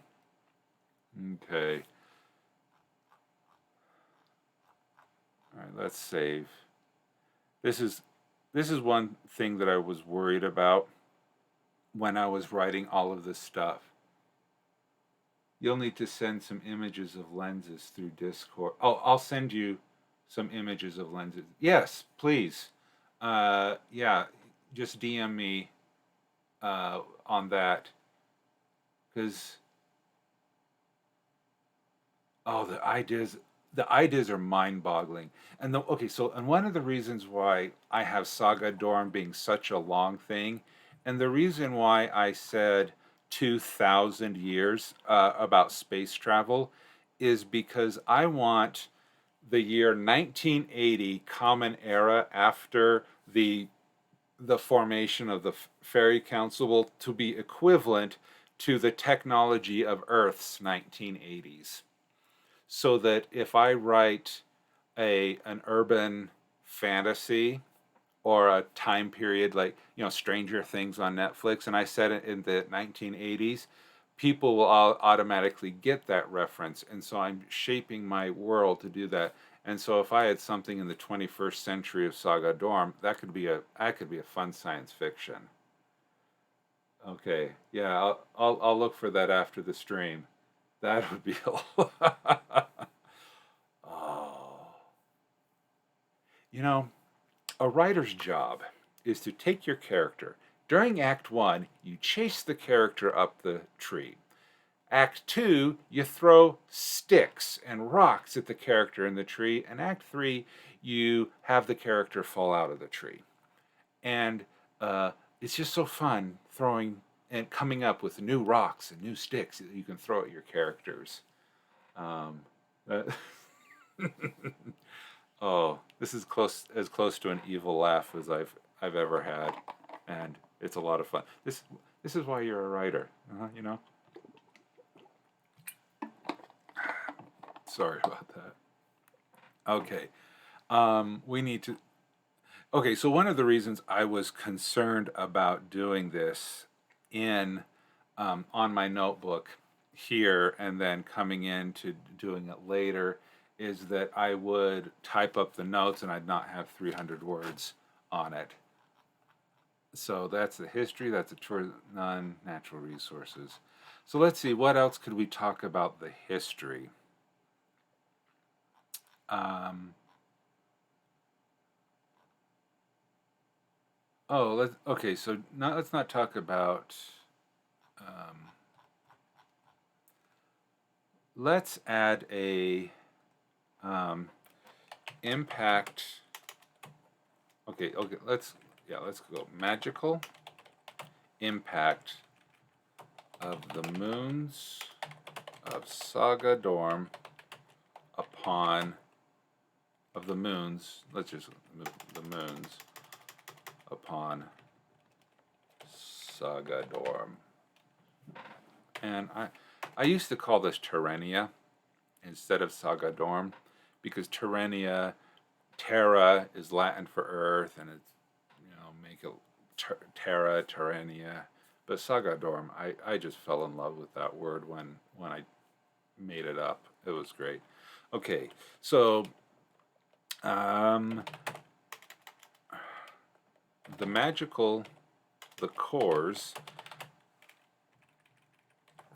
Okay. All right, let's save. This is one thing that I was worried about when I was writing all of this stuff. You'll need to send some images of lenses through Discord. Oh, I'll send you some images of lenses. Yes, please. Yeah, just DM me on that, because oh, the ideas are mind-boggling. And okay, so, and one of the reasons why I have Sagadorm being such a long thing, and the reason why I said 2,000 years about space travel, is because I want the year 1980 Common Era, after the formation of the Fairy Council, to be equivalent to the technology of Earth's 1980s. So that if I write an urban fantasy or a time period like, Stranger Things on Netflix, and I set it in the 1980s, people will all automatically get that reference. And so I'm shaping my world to do that. And so if I had something in the 21st century of Sagadorm, that could be a fun science fiction. Okay, yeah, I'll look for that after the stream. That would be a lot. Oh. A writer's job is to take your character. During Act 1, you chase the character up the tree. Act 2, you throw sticks and rocks at the character in the tree. And Act 3, you have the character fall out of the tree. And it's just so fun throwing and coming up with new rocks and new sticks that you can throw at your characters. Oh, this is as close to an evil laugh as I've ever had, and it's a lot of fun. This is why you're a writer, Sorry about that. Okay, we need to. Okay, so one of the reasons I was concerned about doing this in on my notebook here and then coming in to doing it later is that I would type up the notes and I'd not have 300 words on it. So that's the history, that's the tour, non-natural resources. So let's see, what else could we talk about the history? Okay, so let's not talk about, let's add a impact. Okay, let's go magical impact of the moons of Sagadorm upon the moons. Let's just move the moons upon Sagadorm. And I used to call this Terrenia instead of Sagadorm because Terrenia, Terra is Latin for earth, and it's, make it Terra, Terrenia. But Sagadorm, I just fell in love with that word when I made it up. It was great. Okay, so the cores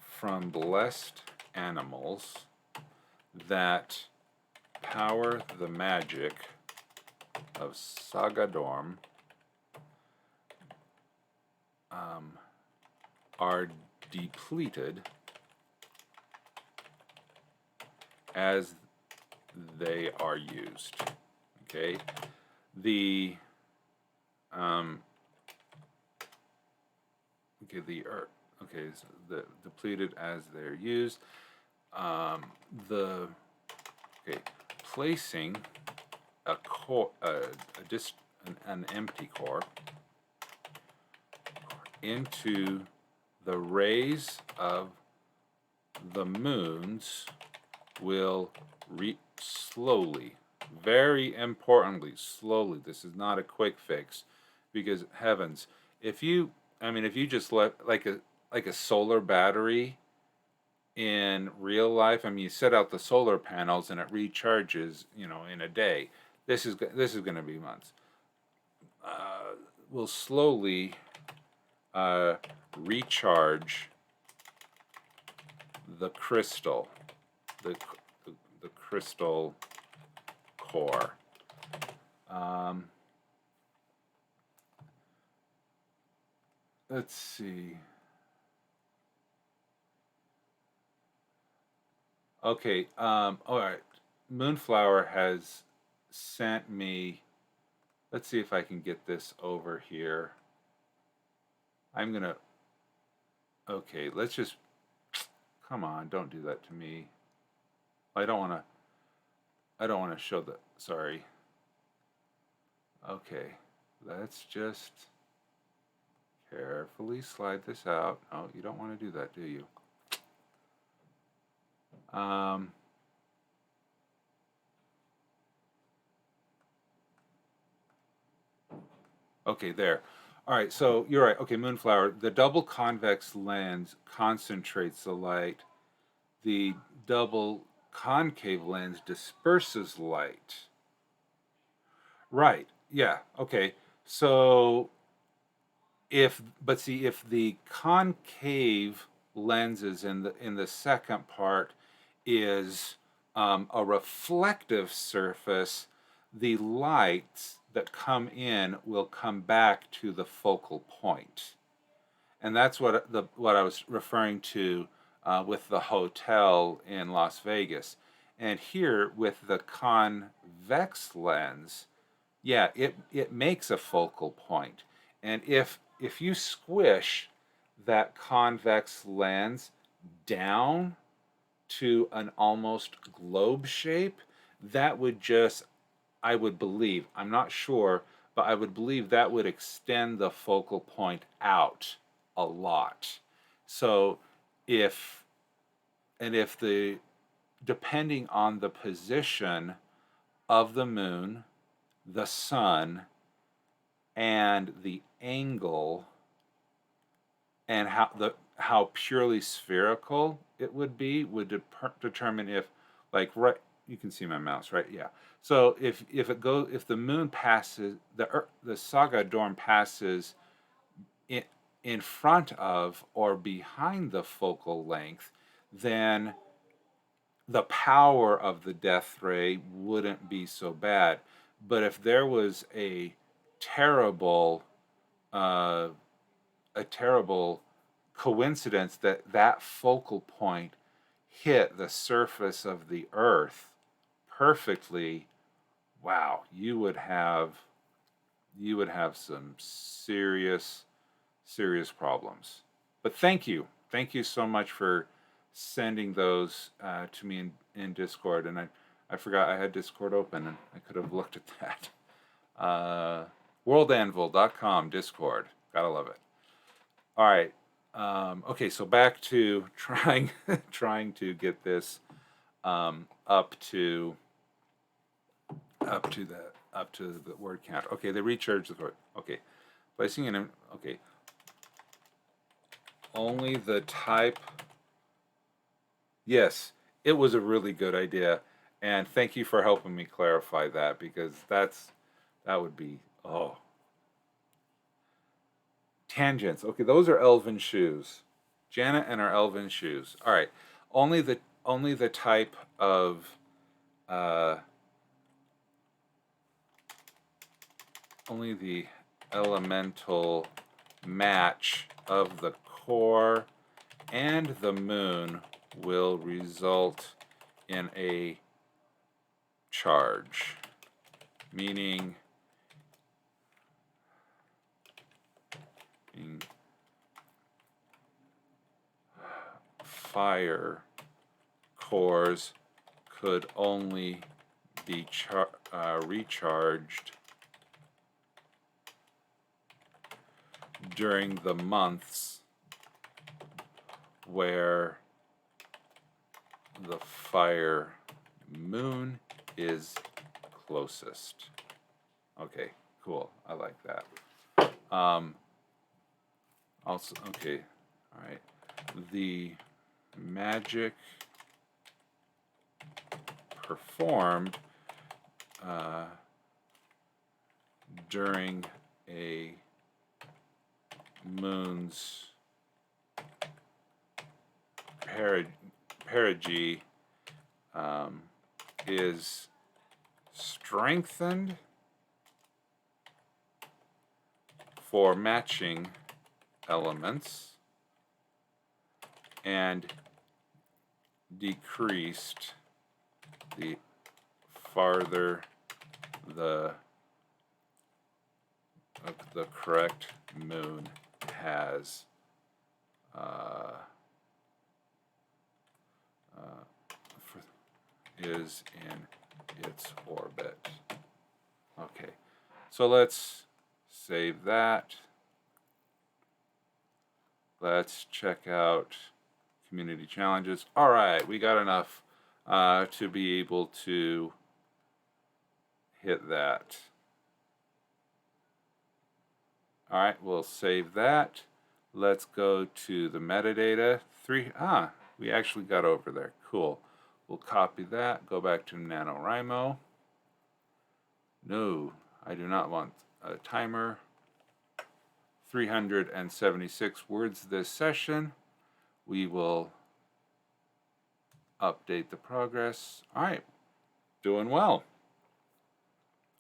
from blessed animals that power the magic of Sagadorm are depleted as they are used. Okay, so the depleted as they're used. Placing a core, an empty core into the rays of the moons will slowly, very importantly, slowly. This is not a quick fix, because heavens, if you just let like a solar battery in real life, you set out the solar panels and it recharges, in a day. This is going to be months. Will slowly recharge the crystal, the crystal core. Let's see. Okay, all right. Moonflower has sent me, let's see if I can get this over here. Okay, let's just, come on, don't do that to me. I don't want to show the, sorry. Okay, let's just carefully slide this out. Oh, you don't want to do that, do you? Okay, there. All right, so you're right. Okay, Moonflower, the double convex lens concentrates the light. The double concave lens disperses light. Right, yeah, okay. So if the concave lenses in the second part is a reflective surface, the lights that come in will come back to the focal point. And that's what I was referring to with the hotel in Las Vegas. And here with the convex lens, yeah, it makes a focal point. And if you squish that convex lens down to an almost globe shape, that would just, I would believe, I'm not sure, but I would believe that would extend the focal point out a lot. So depending on the position of the moon, the sun, and the angle and how purely spherical it would be would determine if, like, right, you can see my mouse, right? Yeah. So if the moon passes, the Sagadorm passes in in front of or behind the focal length, then the power of the death ray wouldn't be so bad. But if there was terrible uh, a terrible coincidence that that focal point hit the surface of the Earth perfectly, wow, you would have some serious problems. But thank you so much for sending those to me in Discord. And I forgot I had Discord open, and I could have looked at that. WorldAnvil.com Discord, gotta love it. All right. Okay, so back to trying to get this up to the word count. Okay, they recharge the word. Okay, placing in. Okay, only the type. Yes, it was a really good idea, and thank you for helping me clarify that, because that would be, oh, tangents. Okay, those are elven shoes. Janet and her elven shoes. All right. Only the type of uh, only the elemental match of the core and the moon will result in a charge, meaning fire cores could only be recharged during the months where the fire moon is closest. Okay, cool. I like that. Also, okay, all right. The magic performed during a moon's perigee is strengthened for matching elements and decreased the farther the correct moon has is in its orbit. Okay, so let's save that. Let's check out community challenges. All right, we got enough to be able to hit that. All right, we'll save that. Let's go to the metadata. We actually got over there. Cool. We'll copy that, go back to NaNoWrimo. No, I do not want a timer. 376 words this session. We will update the progress. All right, doing well.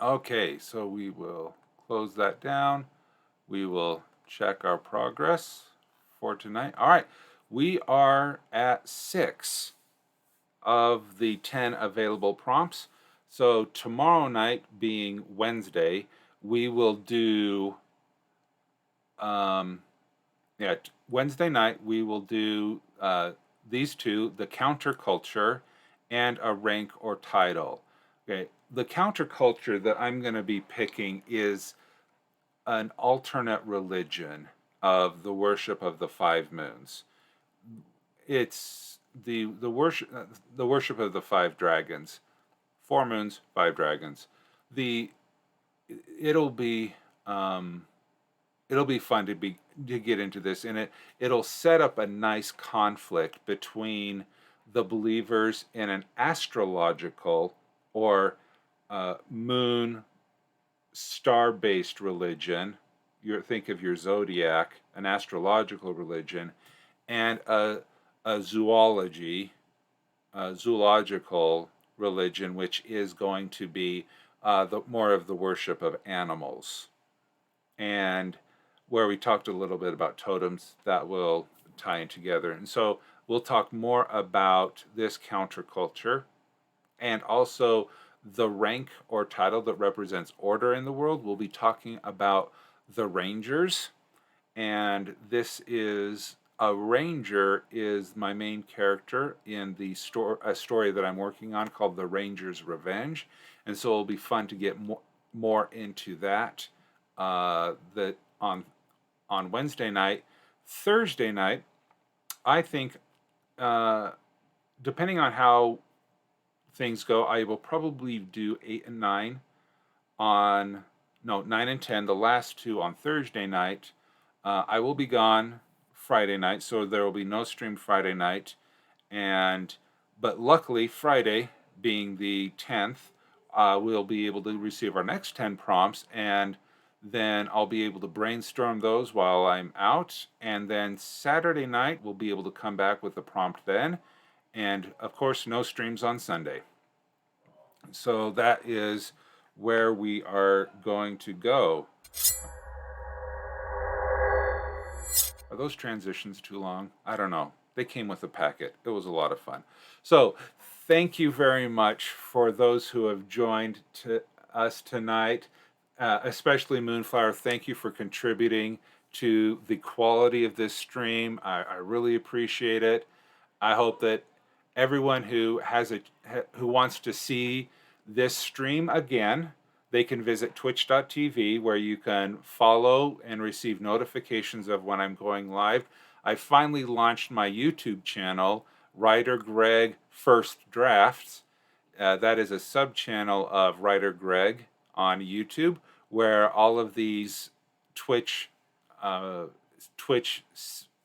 Okay, so we will close that down. We will check our progress for tonight. All right, we are at 6 of the 10 available prompts. So tomorrow night, being Wednesday, we will do Wednesday night we will do these two, the counterculture and a rank or title. Okay, the counterculture that I'm going to be picking is an alternate religion of the worship of the five moons. It's the worship of the five dragons, 4 moons, 5 dragons. It'll be fun to get into this, and it'll set up a nice conflict between the believers in an astrological or moon star-based religion. Think of your zodiac, an astrological religion, and a zoological religion, which is going to be more of the worship of animals. And where we talked a little bit about totems, that will tie in together. And so we'll talk more about this counterculture and also the rank or title that represents order in the world. We'll be talking about the Rangers, and this is a ranger is my main character in the story that I'm working on called The Ranger's Revenge, and so it'll be fun to get more into that. That on Wednesday night. Thursday night, I think, depending on how things go, I will probably do 8 and 9 on, no, 9 and 10, the last two on Thursday night. I will be gone Friday night, so there will be no stream Friday night. But luckily, Friday, being the 10th, we'll be able to receive our next 10 prompts, and then I'll be able to brainstorm those while I'm out. And then Saturday night, we'll be able to come back with the prompt then. And of course, no streams on Sunday. So that is where we are going to go. Are those transitions too long? I don't know. They came with a packet. It was a lot of fun. So thank you very much for those who have joined us tonight, especially Moonflower. Thank you for contributing to the quality of this stream. I really appreciate it. I hope that everyone who wants to see this stream again, they can visit twitch.tv, where you can follow and receive notifications of when I'm going live. I finally launched my YouTube channel, WriterGreg First Drafts. That is a sub-channel of WriterGreg on YouTube, where all of these Twitch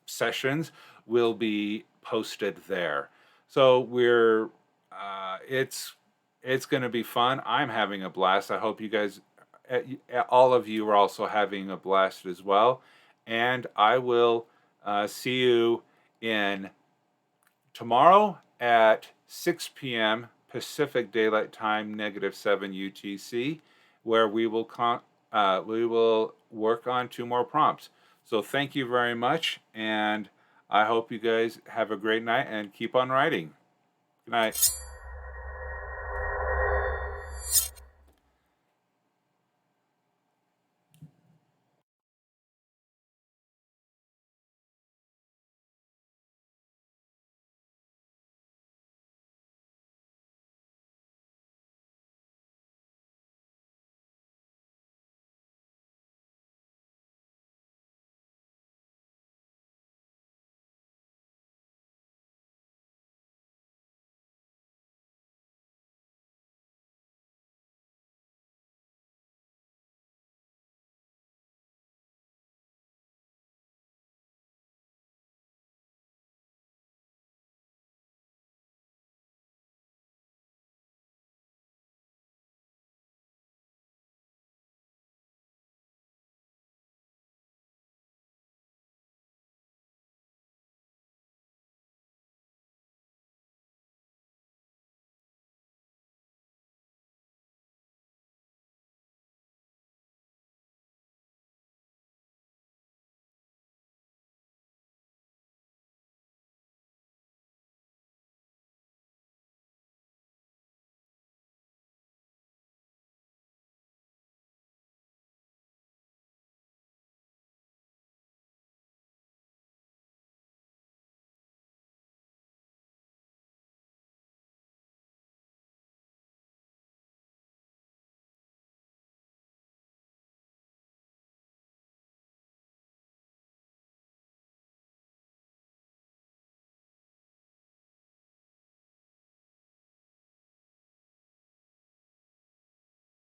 sessions will be posted there. So it's going to be fun. I'm having a blast. I hope you guys, all of you, are also having a blast as well. And I will see you in tomorrow at 6 p.m. Pacific Daylight Time, -7 UTC, where we will work on 2 more prompts. So thank you very much, and I hope you guys have a great night and keep on writing. Good night.